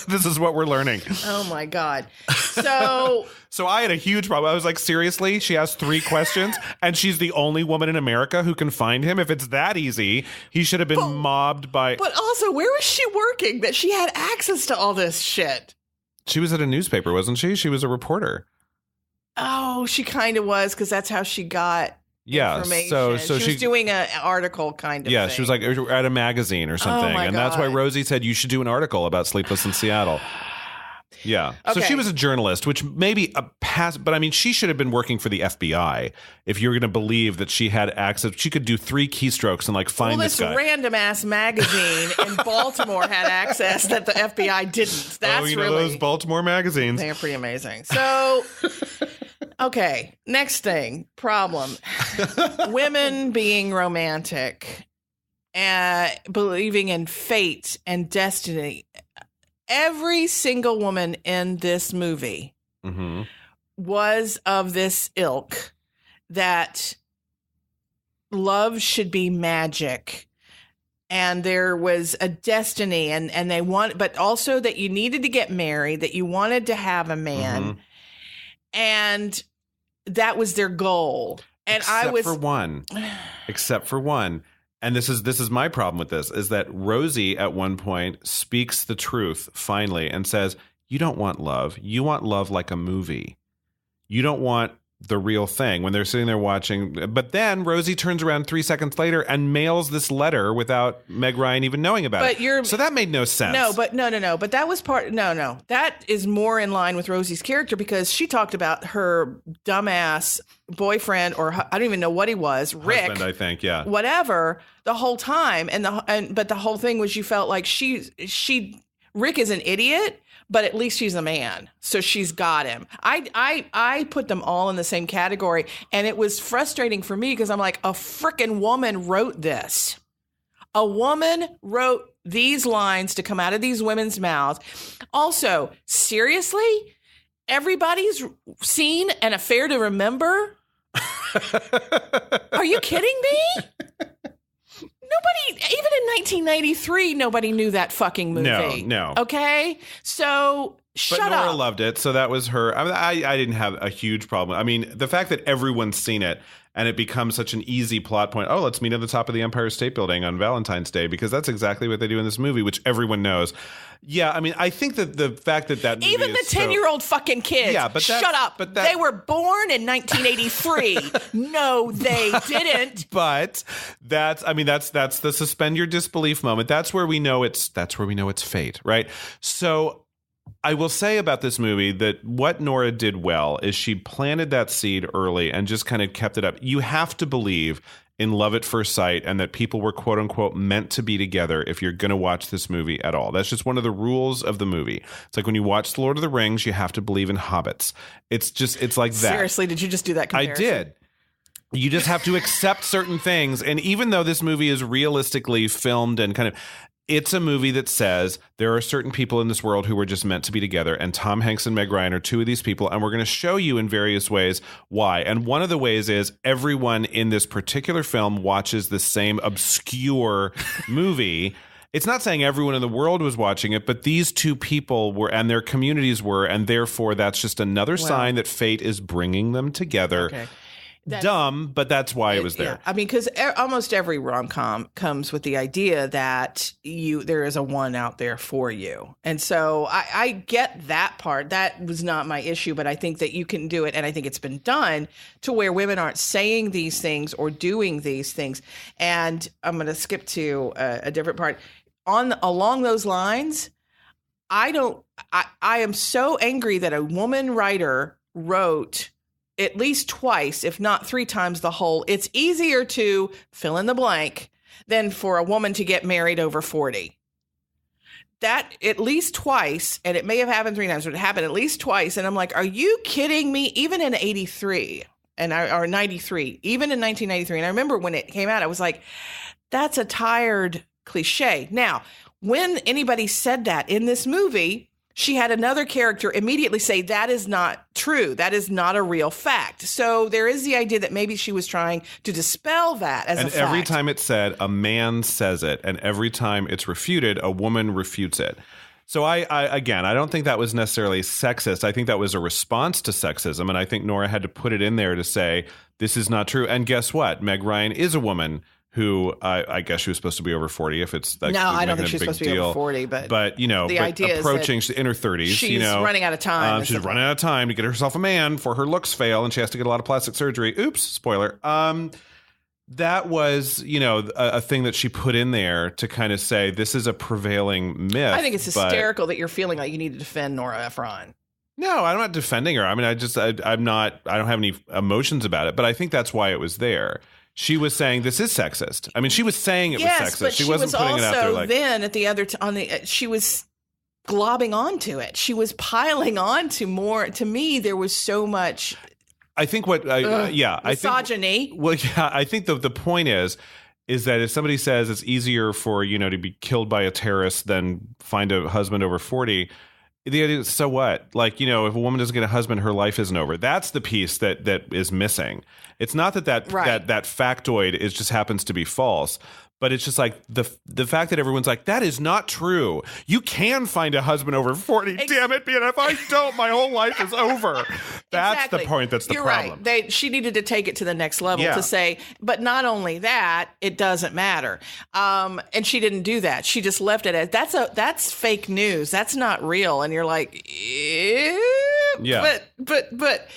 This is what we're learning. Oh my God. So I had a huge problem. I was like, seriously? She has 3 questions and she's the only woman in America who can find him? If it's that easy, he should have been mobbed by... But also, where was she working that she had access to all this shit? She was at a newspaper, wasn't she? She was a reporter. Oh, she kind of was, because that's how she got... information. So she was doing an article kind of thing. She was like at a magazine or something. And that's why Rosie said you should do an article about Sleepless in Seattle. Yeah. Okay. So she was a journalist, which maybe a pass, but I mean, she should have been working for the FBI if you're going to believe that she had access. She could do 3 keystrokes and like find this guy. This random ass magazine in Baltimore had access that the FBI didn't. That's those Baltimore magazines. They're pretty amazing. So, okay, next thing, problem. Women being romantic, believing in fate and destiny. Every single woman in this movie was of this ilk, that love should be magic and there was a destiny and they want, but also that you needed to get married, that you wanted to have a man, and that was their goal. And except for one. And this is my problem with this, is that Rosie at one point speaks the truth finally and says, you don't want love. You want love like a movie. You don't want the real thing when they're sitting there watching. But then Rosie turns around 3 seconds later and mails this letter without Meg Ryan even knowing about it. So that made no sense. No. But that was no. That is more in line with Rosie's character, because she talked about her dumbass boyfriend, or I don't even know what he was, Rick. Husband, I think, yeah. Whatever, the whole time. But the whole thing was, you felt like Rick is an idiot, but at least she's a man, so she's got him. I put them all in the same category, and it was frustrating for me because I'm like, a freaking woman wrote this. A woman wrote these lines to come out of these women's mouths. Also, seriously, everybody's seen An Affair to Remember? Are you kidding me? Nobody, even in 1993, nobody knew that fucking movie. No. Okay? So, shut up. But Nora loved it, so that was her. I didn't have a huge problem. I mean, the fact that everyone's seen it and it becomes such an easy plot point. Oh, let's meet at the top of the Empire State Building on Valentine's Day, because that's exactly what they do in this movie, which everyone knows. Yeah, I mean, I think that the fact that movie even the 10-year-old fucking kids. Yeah, but shut up. But they were born in 1983. No, they didn't. But that's the suspend your disbelief moment. That's where we know it's fate, right? So I will say about this movie that what Nora did well is she planted that seed early and just kind of kept it up. You have to believe in love at first sight and that people were quote unquote meant to be together if you're going to watch this movie at all. That's just one of the rules of the movie. It's like when you watch The Lord of the Rings, you have to believe in hobbits. It's like that. Seriously, did you just do that comparison? I did. You just have to accept certain things. And even though this movie is realistically filmed and kind of, it's a movie that says there are certain people in this world who are just meant to be together, and Tom Hanks and Meg Ryan are 2 of these people, and we're going to show you in various ways why. And one of the ways is everyone in this particular film watches the same obscure movie. It's not saying everyone in the world was watching it, but these 2 people were, and their communities were, and therefore that's just another sign that fate is bringing them together. Okay. Dumb, but that's why it was there. Yeah. I mean, because almost every rom-com comes with the idea that there is a one out there for you. And so I get that part. That was not my issue, but I think that you can do it, and I think it's been done to where women aren't saying these things or doing these things. And I'm going to skip to a different part. Along those lines, I am so angry that a woman writer wrote at least twice, if not 3 times the whole, it's easier to fill in the blank than for a woman to get married over 40. that at least twice, and it may have happened 3 times, but it happened at least twice. And I'm like, are you kidding me? Even in 83 or 93, even in 1993. And I remember when it came out, I was like, that's a tired cliche. Now, when anybody said that in this movie, she had another character immediately say, that is not true. That is not a real fact. So there is the idea that maybe she was trying to dispel that as a fact. And every time it's said, a man says it. And every time it's refuted, a woman refutes it. So I don't think that was necessarily sexist. I think that was a response to sexism. And I think Nora had to put it in there to say, this is not true. And guess what? Meg Ryan is a woman who I guess she was supposed to be over 40. If it's like, no, I don't think she's supposed to be over 40, but you know, the idea approaching is in her 30s. She's running out of time. She's running out of time to get herself a man for her looks fail, and she has to get a lot of plastic surgery. Oops, spoiler. That was, you know, a thing that she put in there to kind of say this is a prevailing myth. I think it's hysterical that you're feeling like you need to defend Nora Ephron. No, I'm not defending her. I mean, I don't have any emotions about it, but I think that's why it was there. She was saying this is sexist. I mean, she was saying it was sexist. But she wasn't putting it out there like. Then at the other she was globbing onto it. She was piling onto more. To me, there was so much. I think misogyny. I think the point is that if somebody says it's easier for to be killed by a terrorist than find a husband over 40. The idea is, so what? Like, if a woman doesn't get a husband, her life isn't over. That's the piece that is missing. It's not that factoid just happens to be false, but it's just like the fact that everyone's like, that is not true. You can find a husband over 40. Damn it, and if I don't, my whole life is over. That's exactly. The point. That's the problem. Right. She needed to take it to the next level to say, but not only that, it doesn't matter. And she didn't do that. She just left it as that's fake news. That's not real. And you're like, yeah. But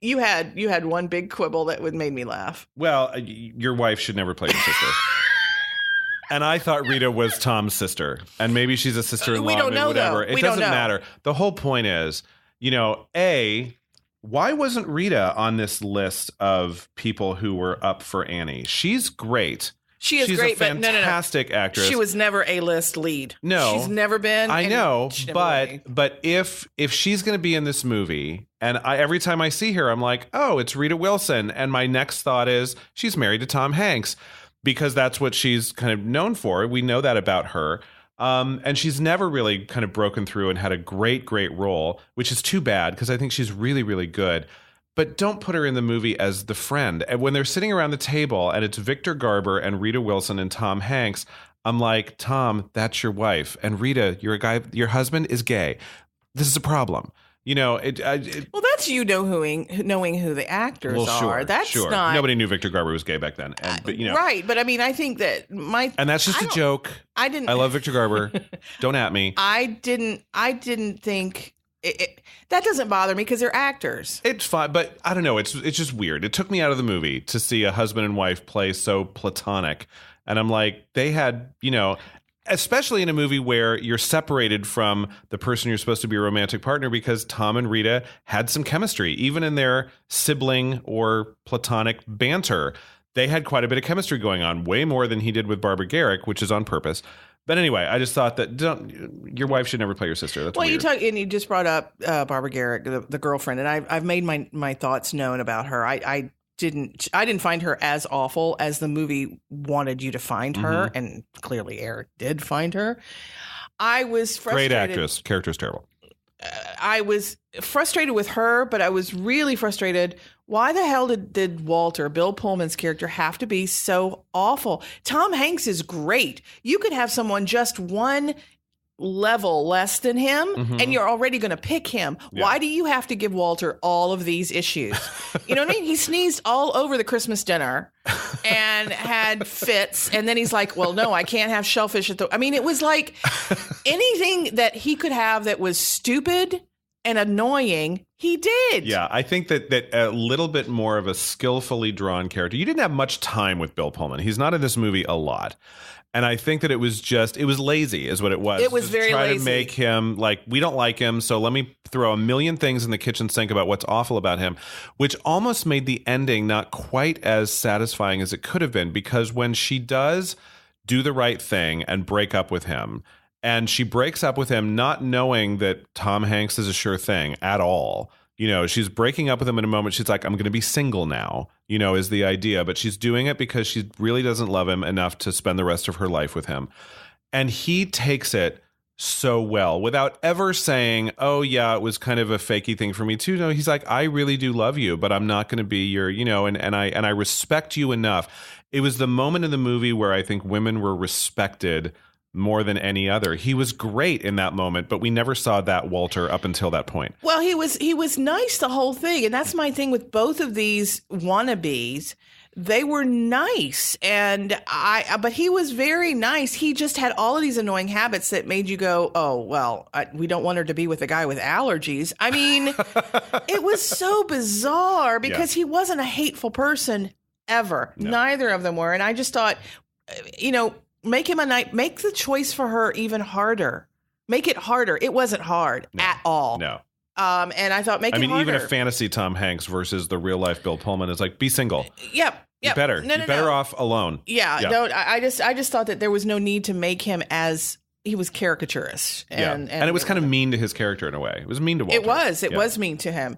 you had one big quibble that made me laugh. Well, your wife should never play your sister. And I thought Rita was Tom's sister, and maybe she's a sister-in-law. We don't know, whatever. Though. It doesn't matter. The whole point is, why wasn't Rita on this list of people who were up for Annie? She's great. She's great, but fantastic actress. She was never a list lead. No, she's never been. I know, but if she's going to be in this movie, and every time I see her, I'm like, oh, it's Rita Wilson, and my next thought is she's married to Tom Hanks because that's what she's kind of known for. We know that about her, and she's never really kind of broken through and had a great role, which is too bad because I think she's really, really good. But don't put her in the movie as the friend. And when they're sitting around the table and it's Victor Garber and Rita Wilson and Tom Hanks, I'm like, Tom, that's your wife. And Rita, you're a guy, your husband is gay. This is a problem. Well, that's knowing who the actors are. That's not. Nobody knew Victor Garber was gay back then. Right. But I mean, I think that and that's just a joke. I love Victor Garber. Don't at me. I didn't think. That doesn't bother me because they're actors. It's fine, but I don't know. It's just weird. It took me out of the movie to see a husband and wife play so platonic. And I'm like, they had, especially in a movie where you're separated from the person you're supposed to be a romantic partner because Tom and Rita had some chemistry. Even in their sibling or platonic banter, they had quite a bit of chemistry going on, way more than he did with Barbara Garrick, which is on purpose. But anyway, I just thought that your wife should never play your sister. That's weird. You just brought up Barbara Garrick, the girlfriend, and I've made my thoughts known about her. I didn't find her as awful as the movie wanted you to find her, and clearly Eric did find her. I was frustrated. Great actress. Character's terrible. I was frustrated with her, but I was really frustrated. Why the hell did Walter, Bill Pullman's character, have to be so awful? Tom Hanks is great. You could have someone just one level less than him, and you're already going to pick him. Yeah. Why do you have to give Walter all of these issues? You know what I mean? He sneezed all over the Christmas dinner and had fits, and then he's like, well, no, I can't have shellfish at the... I mean, it was like anything that he could have that was stupid and annoying, he did. Yeah, I think that a little bit more of a skillfully drawn character. You didn't have much time with Bill Pullman. He's not in this movie a lot. And I think that it was lazy is what it was. It was very lazy. Try to make him like, we don't like him, so let me throw a million things in the kitchen sink about what's awful about him, which almost made the ending not quite as satisfying as it could have been, because when she does do the right thing and break up with him, And she breaks up with him not knowing that Tom Hanks is a sure thing at all. You know, she's breaking up with him in a moment. She's like, I'm going to be single now, you know, is the idea. But she's doing it because she really doesn't love him enough to spend the rest of her life with him. And he takes it so well without ever saying, oh, yeah, it was kind of a fakey thing for me, too. No, he's like, I really do love you, but I'm not going to be your, you know, and I respect you enough. It was the moment in the movie where I think women were respected more than any other. He was great in that moment, but we never saw that Walter up until that point. Well, he was nice the whole thing, and that's my thing with both of these wannabes. They were nice, but he was very nice. He just had all of these annoying habits that made you go, oh, well, we don't want her to be with a guy with allergies. I mean, it was so bizarre because he wasn't a hateful person ever. No. Neither of them were. And I just thought, you know, make the choice for her even harder. Make it harder. It wasn't hard at all. No. And I thought, make it harder. I mean, even a fantasy Tom Hanks versus the real life Bill Pullman is like, be single. Yep. You're better. You're better off alone. Yeah. No, I just thought that there was no need to make him as he was caricaturous. And it was kind of mean to his character in a way. It was mean to Walter. It was mean to him.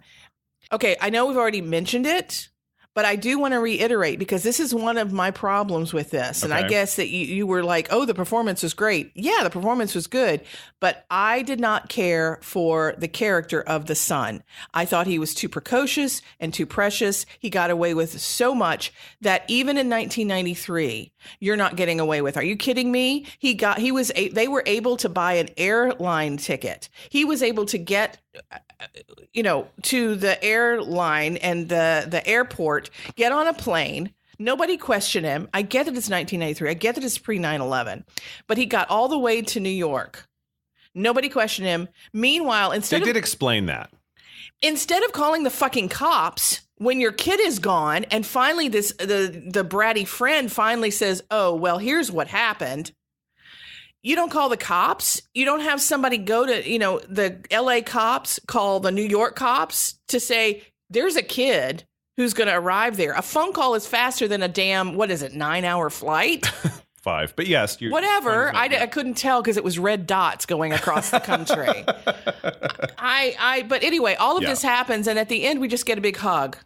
Okay. I know we've already mentioned it, but I do want to reiterate because this is one of my problems with this. And I guess that you were like, oh, the performance was great. Yeah, the performance was good. But I did not care for the character of the son. I thought he was too precocious and too precious. He got away with so much that even in 1993, you're not getting away with. Are you kidding me? They were able to buy an airline ticket. He was able to get to the airline and the airport, get on a plane. Nobody questioned him. I get that it's 1993. I get that it's pre 9/11, but he got all the way to New York. Nobody questioned him. Meanwhile, they did explain that. Instead of calling the fucking cops when your kid is gone, and finally the bratty friend finally says, oh, well, here's what happened. You don't call the cops. You don't have somebody go to, the LA cops call the New York cops to say, there's a kid who's going to arrive there. A phone call is faster than a damn, 9-hour flight? 5. But yes. Whatever. I couldn't tell because it was red dots going across the country. But anyway, all of this happens. And at the end, we just get a big hug.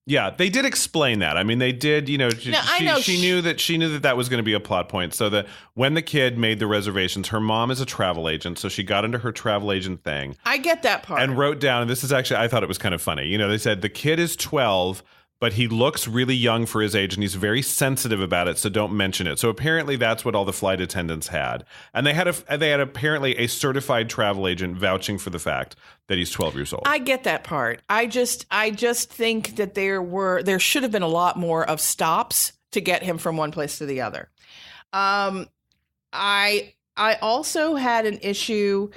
Yeah, they did explain that. I mean, they did, she knew that was going to be a plot point. So that when the kid made the reservations, her mom is a travel agent. So she got into her travel agent thing. I get that part. And wrote down, and this is actually, I thought it was kind of funny. They said the kid is 12, but he looks really young for his age and he's very sensitive about it. So don't mention it. So apparently that's what all the flight attendants had. And they had apparently a certified travel agent vouching for the fact that he's 12 years old. I get that part. I just think that there should have been a lot more of stops to get him from one place to the other. I also had an issue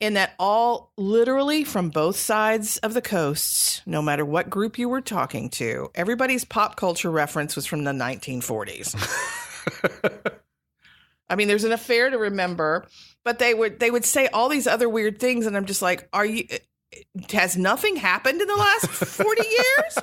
in that all literally from both sides of the coasts, no matter what group you were talking to, everybody's pop culture reference was from the 1940s. I mean, there's an affair to remember, but they would say all these other weird things, and I'm just like, has nothing happened in the last 40 years?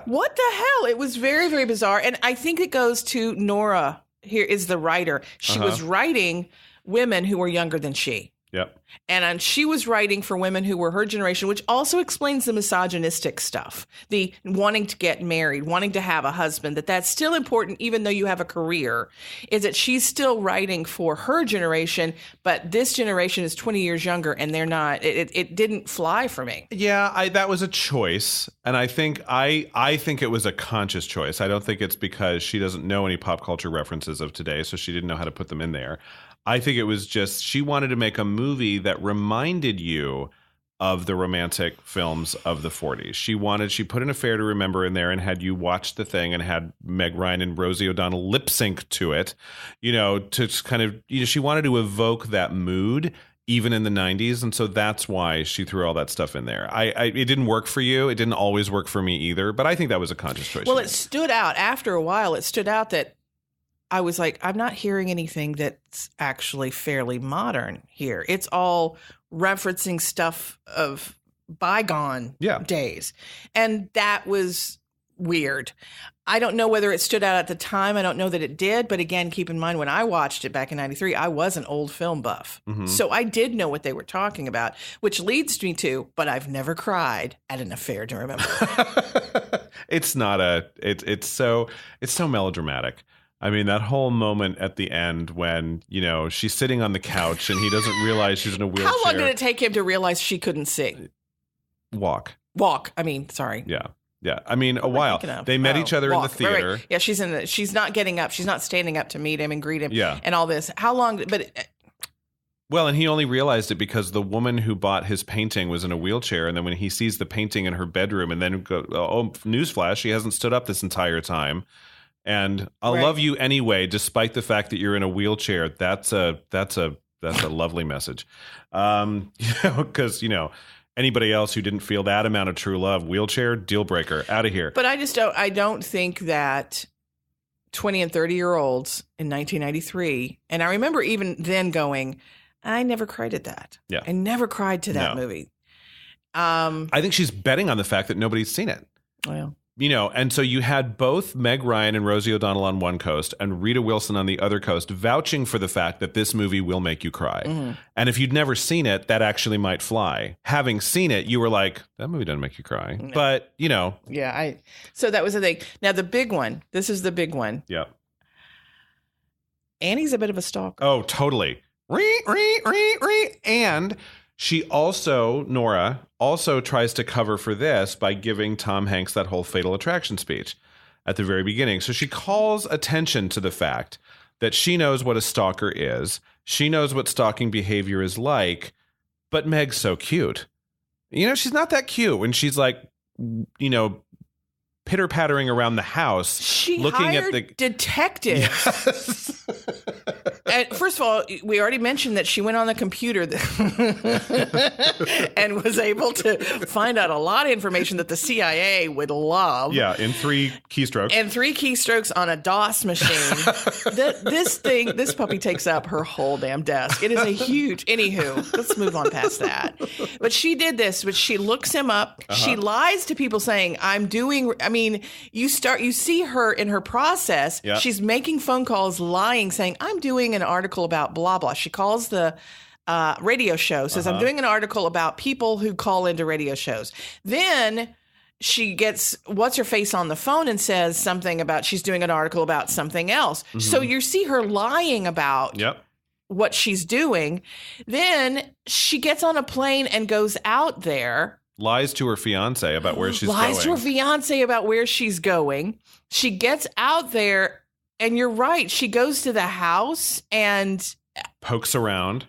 What the hell? It was very, very bizarre. And I think it goes to Nora, here is the writer. She was writing women who were younger than she. Yep. And she was writing for women who were her generation, which also explains the misogynistic stuff, the wanting to get married, wanting to have a husband, that's still important, even though you have a career, is that she's still writing for her generation, but this generation is 20 years younger and they're not, it didn't fly for me. Yeah, that was a choice. And I think it was a conscious choice. I don't think it's because she doesn't know any pop culture references of today, so she didn't know how to put them in there. I think it was just she wanted to make a movie that reminded you of the romantic films of the 40s. She put an Affair to Remember in there and had you watch the thing and had Meg Ryan and Rosie O'Donnell lip sync to it, to kind of, she wanted to evoke that mood even in the 90s. And so that's why she threw all that stuff in there. It didn't work for you. It didn't always work for me either, but I think that was a conscious choice. Well, it stood out after a while. It stood out that I was like, I'm not hearing anything that's actually fairly modern here. It's all referencing stuff of bygone days. And that was weird. I don't know whether it stood out at the time. I don't know that it did. But again, keep in mind, when I watched it back in 93, I was an old film buff. Mm-hmm. So I did know what they were talking about, which leads me to, but I've never cried at an affair to remember. It's not it's so melodramatic. I mean, that whole moment at the end when, she's sitting on the couch and he doesn't realize she's in a wheelchair. How long did it take him to realize she couldn't see? Walk. I mean, sorry. Yeah. Yeah. I mean, a while. They met each other in the theater. Right. Yeah, she's not getting up. She's not standing up to meet him and greet him. Yeah. And all this. How long? Well, and he only realized it because the woman who bought his painting was in a wheelchair. And then when he sees the painting in her bedroom and then newsflash, she hasn't stood up this entire time. And I'll love you anyway, despite the fact that you're in a wheelchair. That's a lovely message. Because, anybody else who didn't feel that amount of true love, wheelchair, deal breaker, out of here. But I don't think that 20 and 30-year-olds in 1993, and I remember even then going, I never cried at that. Yeah. I never cried to that movie. I think she's betting on the fact that nobody's seen it. Well, and so you had both Meg Ryan and Rosie O'Donnell on one coast and Rita Wilson on the other coast vouching for the fact that this movie will make you cry. Mm-hmm. And if you'd never seen it, that actually might fly. Having seen it, you were like, that movie doesn't make you cry. No. But, Yeah, so that was the thing. Now, the big one, this is the big one. Yeah. Annie's a bit of a stalker. Oh, totally. And she also, Nora, tries to cover for this by giving Tom Hanks that whole Fatal Attraction speech at the very beginning. So she calls attention to the fact that she knows what a stalker is. She knows what stalking behavior is like, but Meg's so cute. She's not that cute when she's like, pitter-pattering around the house. She looking hired at the detectives. Yes. And first of all, we already mentioned that she went on the computer and was able to find out a lot of information that the CIA would love. Yeah, in 3 keystrokes. And 3 keystrokes on a DOS machine. This puppy takes up her whole damn desk. It is a huge... Anywho, let's move on past that. But she did this, but she looks him up. Uh-huh. She lies to people saying, you see her in her process. Yep. She's making phone calls, lying, saying, I'm doing an article about blah, blah. She calls the radio show, says, I'm doing an article about people who call into radio shows. Then she gets what's-her-face on the phone and says something about she's doing an article about something else. Mm-hmm. So you see her lying about what she's doing. Then she gets on a plane and goes out there. Lies to her fiance about where she's going. Lies to her fiance about where she's going. She gets out there, and you're right. She goes to the house and pokes around.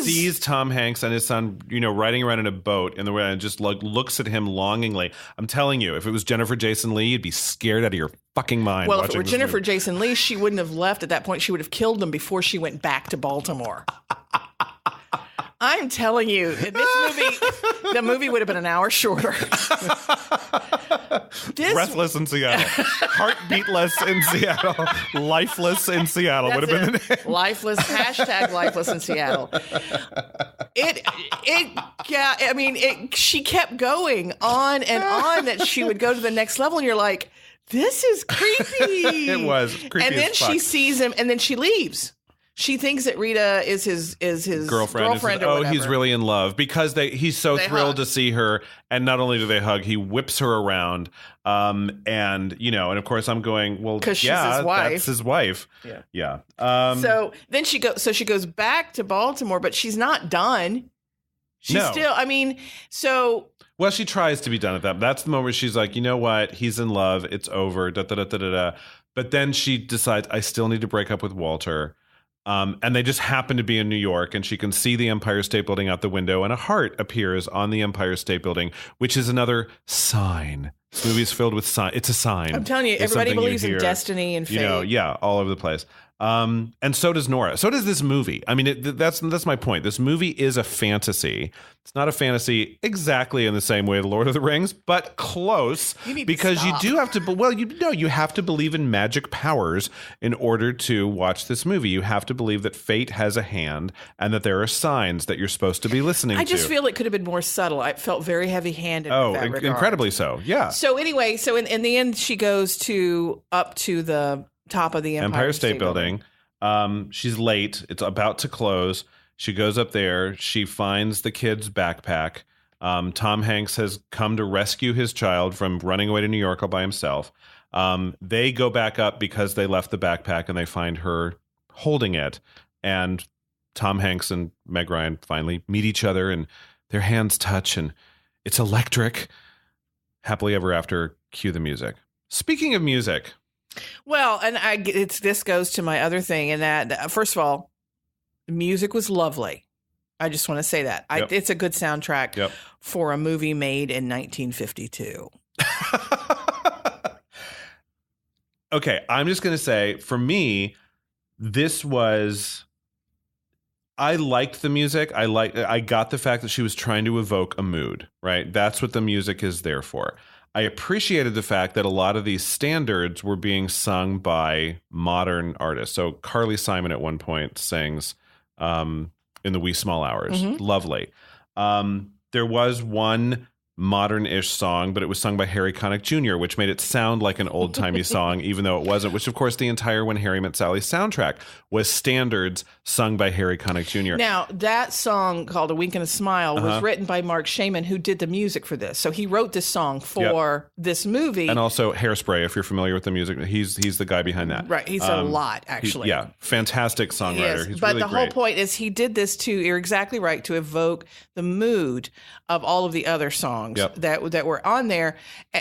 Sees Tom Hanks and his son, riding around in a boat in the way, and just looks at him longingly. I'm telling you, if it was Jennifer Jason Leigh, you'd be scared out of your fucking mind. Well, if it were Jennifer Jason Leigh, she wouldn't have left at that point. She would have killed them before she went back to Baltimore. I'm telling you, in this movie, the movie would have been an hour shorter. Breathless in Seattle. Heartbeatless in Seattle. Lifeless in Seattle would have been the name. Lifeless, #lifeless in Seattle. She kept going on and on that she would go to the next level, and you're like, this is creepy. It was creepy. And then she sees him, and then she leaves. She thinks that Rita is his girlfriend or whatever. He's really in love because he's so thrilled to see her. And not only do they hug, he whips her around. And of course I'm going, well, because she's his wife. That's his wife. Yeah. So then she goes back to Baltimore, but she's not done. She's still, well, she tries to be done at that. That's the moment where she's like, you know what? He's in love. It's over. Da, da, da, da, da, da. But then she decides, I still need to break up with Walter. And they just happen to be in New York, and she can see the Empire State Building out the window, and a heart appears on the Empire State Building, which is another sign. This movie is filled with signs. It's a sign. I'm telling you, everybody believes in destiny and fate. All over the place. And so does Nora. So does this movie. I mean, that's my point. This movie is a fantasy. It's not a fantasy exactly in the same way The Lord of the Rings, but close. Because you do have to. Well, you have to believe in magic powers in order to watch this movie. You have to believe that fate has a hand and that there are signs that you're supposed to be listening to. I just feel it could have been more subtle. I felt very heavy-handed. Oh, with that regard. Incredibly so. Yeah. So anyway, in the end, she goes up to the top of the Empire State Building. She's late. It's about to close. She goes up there. She finds the kid's backpack. Tom Hanks has come to rescue his child from running away to New York all by himself. They go back up because they left the backpack and they find her holding it. And Tom Hanks and Meg Ryan finally meet each other and their hands touch and it's electric. Happily ever after, cue the music. Speaking of music. Well, and this goes to my other thing, and that first of all, the music was lovely. I just want to say that it's a good soundtrack for a movie made in 1952. Okay, I'm just going to say, for me, I liked the music. I got the fact that she was trying to evoke a mood, right? That's what the music is there for. I appreciated the fact that a lot of these standards were being sung by modern artists. So Carly Simon at one point sings in the Wee Small Hours. Mm-hmm. Lovely. There was one modern-ish song, but it was sung by Harry Connick Jr., which made it sound like an old-timey song, even though it wasn't, which, of course, the entire When Harry Met Sally soundtrack was standards sung by Harry Connick Jr. Now, that song called A Wink and a Smile was written by Mark Shaman, who did the music for this. So he wrote this song for this movie. And also Hairspray, if you're familiar with the music. He's the guy behind that. Right. He's a lot, actually. Fantastic songwriter. Yes, he's but really the great. whole point is he did this you're exactly right, to evoke the mood of all of the other songs that were on there.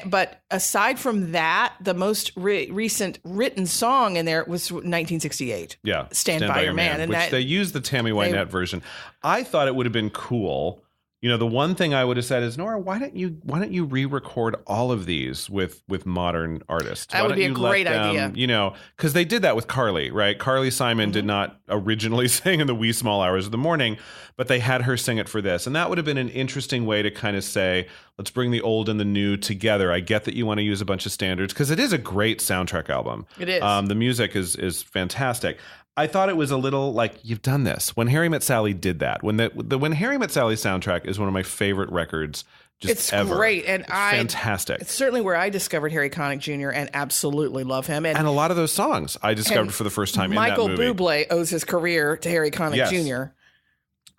But aside from that, the most recent written song in there was 1968. Yeah. Stand by Your Man. And which they used the Tammy Wynette version. I thought it would have been cool. You know, the one thing I would have said is, Nora, why don't you re-record all of these with modern artists? That would be a great idea. You know, because they did that with Carly, right? Carly Simon did not originally sing in the Wee Small Hours of the Morning, but they had her sing it for this. And that would have been an interesting way to kind of say, let's bring the old and the new together. I get that you want to use a bunch of standards because it is a great soundtrack album. It is. The music is fantastic. I thought it was a little like, you've done this. When Harry Met Sally did that. When When Harry Met Sally soundtrack is one of my favorite records it's ever. Great. And it's fantastic. It's certainly where I discovered Harry Connick Jr. and absolutely love him. And a lot of those songs I discovered for the first time in that movie. Michael Bublé owes his career to Harry Connick Jr.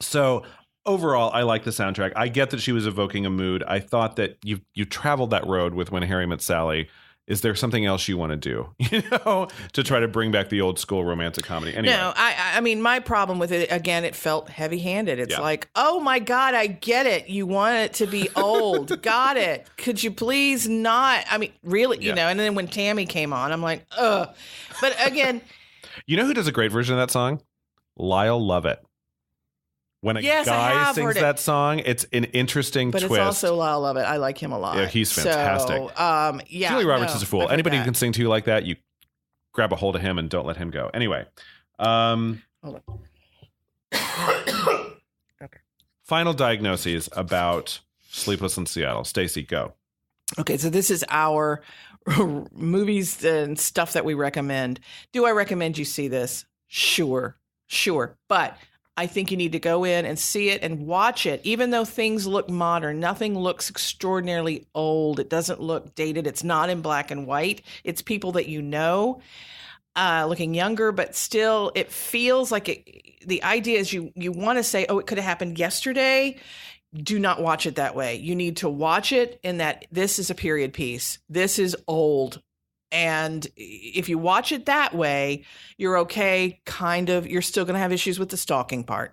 So overall, I like the soundtrack. I get that she was evoking a mood. I thought that you traveled that road with When Harry Met Sally. Is there something else you want to do, to try to bring back the old school romantic comedy? Anyway. No, I mean, my problem with it, again, it felt heavy-handed. It's like, oh my God, I get it. You want it to be old. Got it. Could you please not? I mean, really, you know, and then when Tammy came on, I'm like, ugh. But again. You know who does a great version of that song? Lyle Lovett. When a guy sings that song, it's an interesting twist. But it's also Lyle Lovett. I like him a lot. Yeah, he's fantastic. So, Julia Roberts is a fool. Anybody who can sing to you like that, you grab a hold of him and don't let him go. Anyway. Hold on. Okay. Final diagnoses about Sleepless in Seattle. Stacey, go. Okay, so this is our movies and stuff that we recommend. Do I recommend you see this? Sure. But I think you need to go in and see it and watch it. Even though things look modern, nothing looks extraordinarily old. It doesn't look dated. It's not in black and white. It's people that you know looking younger, but still it feels like the idea is you want to say, oh, it could have happened yesterday. Do not watch it that way. You need to watch it in that this is a period piece. This is old. And if you watch it that way, you're okay, kind of. You're still going to have issues with the stalking part.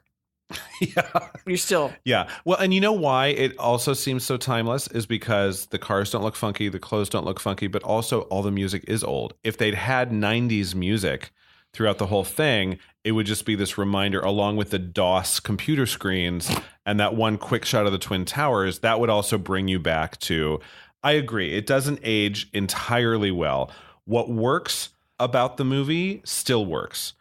Yeah. You're still. Yeah. Well, and you know why it also seems so timeless is because the cars don't look funky, the clothes don't look funky, but also all the music is old. If they'd had 90s music throughout the whole thing, it would just be this reminder, along with the DOS computer screens and that one quick shot of the Twin Towers, that would also bring you back to... I agree. It doesn't age entirely well. What works about the movie still works.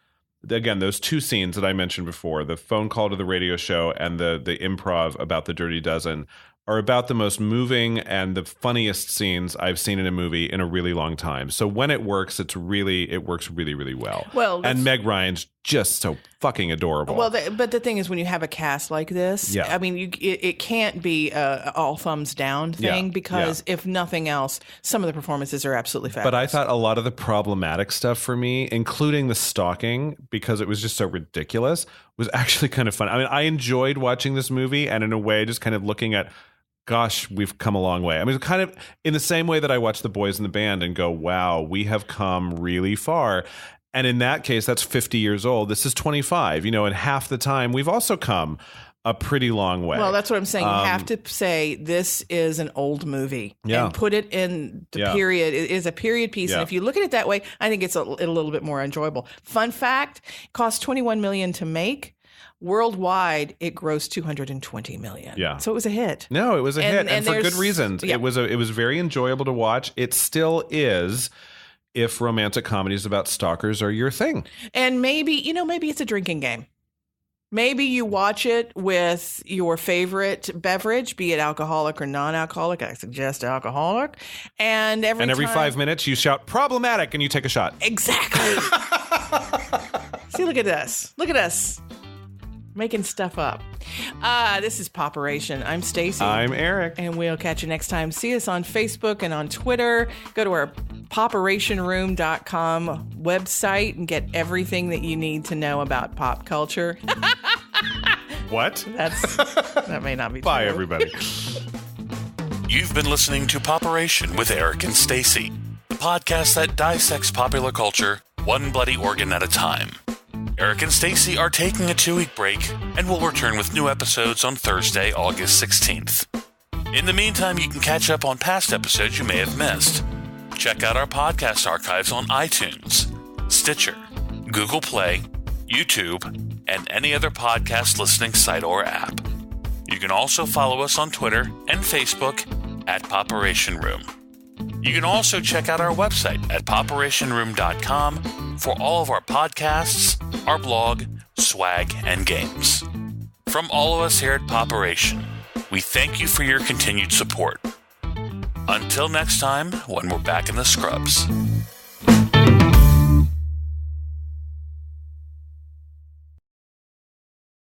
Again, those two scenes that I mentioned before, the phone call to the radio show and the improv about the Dirty Dozen, are about the most moving and the funniest scenes I've seen in a movie in a really long time. So when it works, it works really, really well. And Meg Ryan's just so fucking adorable. Well, but the thing is, when you have a cast like this, I mean, it can't be a all thumbs down thing because if nothing else, some of the performances are absolutely fabulous. But I thought a lot of the problematic stuff for me, including the stalking, because it was just so ridiculous, was actually kind of fun. I mean, I enjoyed watching this movie and in a way just kind of looking at, gosh, we've come a long way. I mean, kind of in the same way that I watch The Boys in the Band and go, wow, we have come really far. And in that case, that's 50 years old. This is 25, and half the time we've also come a pretty long way. Well, that's what I'm saying. You have to say this is an old movie and put it in the period. It is a period piece. And if you look at it that way, I think it's a little bit more enjoyable. Fun fact, it cost $21 million to make. Worldwide, it grossed $220 million. Yeah, so it was a hit. No, it was a hit, and for good reasons. Yeah. It was very enjoyable to watch. It still is, if romantic comedies about stalkers are your thing. And maybe it's a drinking game. Maybe you watch it with your favorite beverage, be it alcoholic or non-alcoholic. I suggest alcoholic. And every 5 minutes you shout "problematic" and you take a shot. Exactly. See, look at us. Look at us. Making stuff up. This is POPeration. I'm Stacey. I'm Eric. And we'll catch you next time. See us on Facebook and on Twitter. Go to our POPerationroom.com website and get everything that you need to know about pop culture. What? That may not be true. Bye, everybody. You've been listening to POPeration with Eric and Stacey, the podcast that dissects popular culture one bloody organ at a time. Eric and Stacey are taking a 2-week break and will return with new episodes on Thursday, August 16th. In the meantime, you can catch up on past episodes you may have missed. Check out our podcast archives on iTunes, Stitcher, Google Play, YouTube, and any other podcast listening site or app. You can also follow us on Twitter and Facebook at POPeration Room. You can also check out our website at POPerationroom.com for all of our podcasts, our blog, swag, and games. From all of us here at POPeration, we thank you for your continued support. Until next time, when we're back in the scrubs.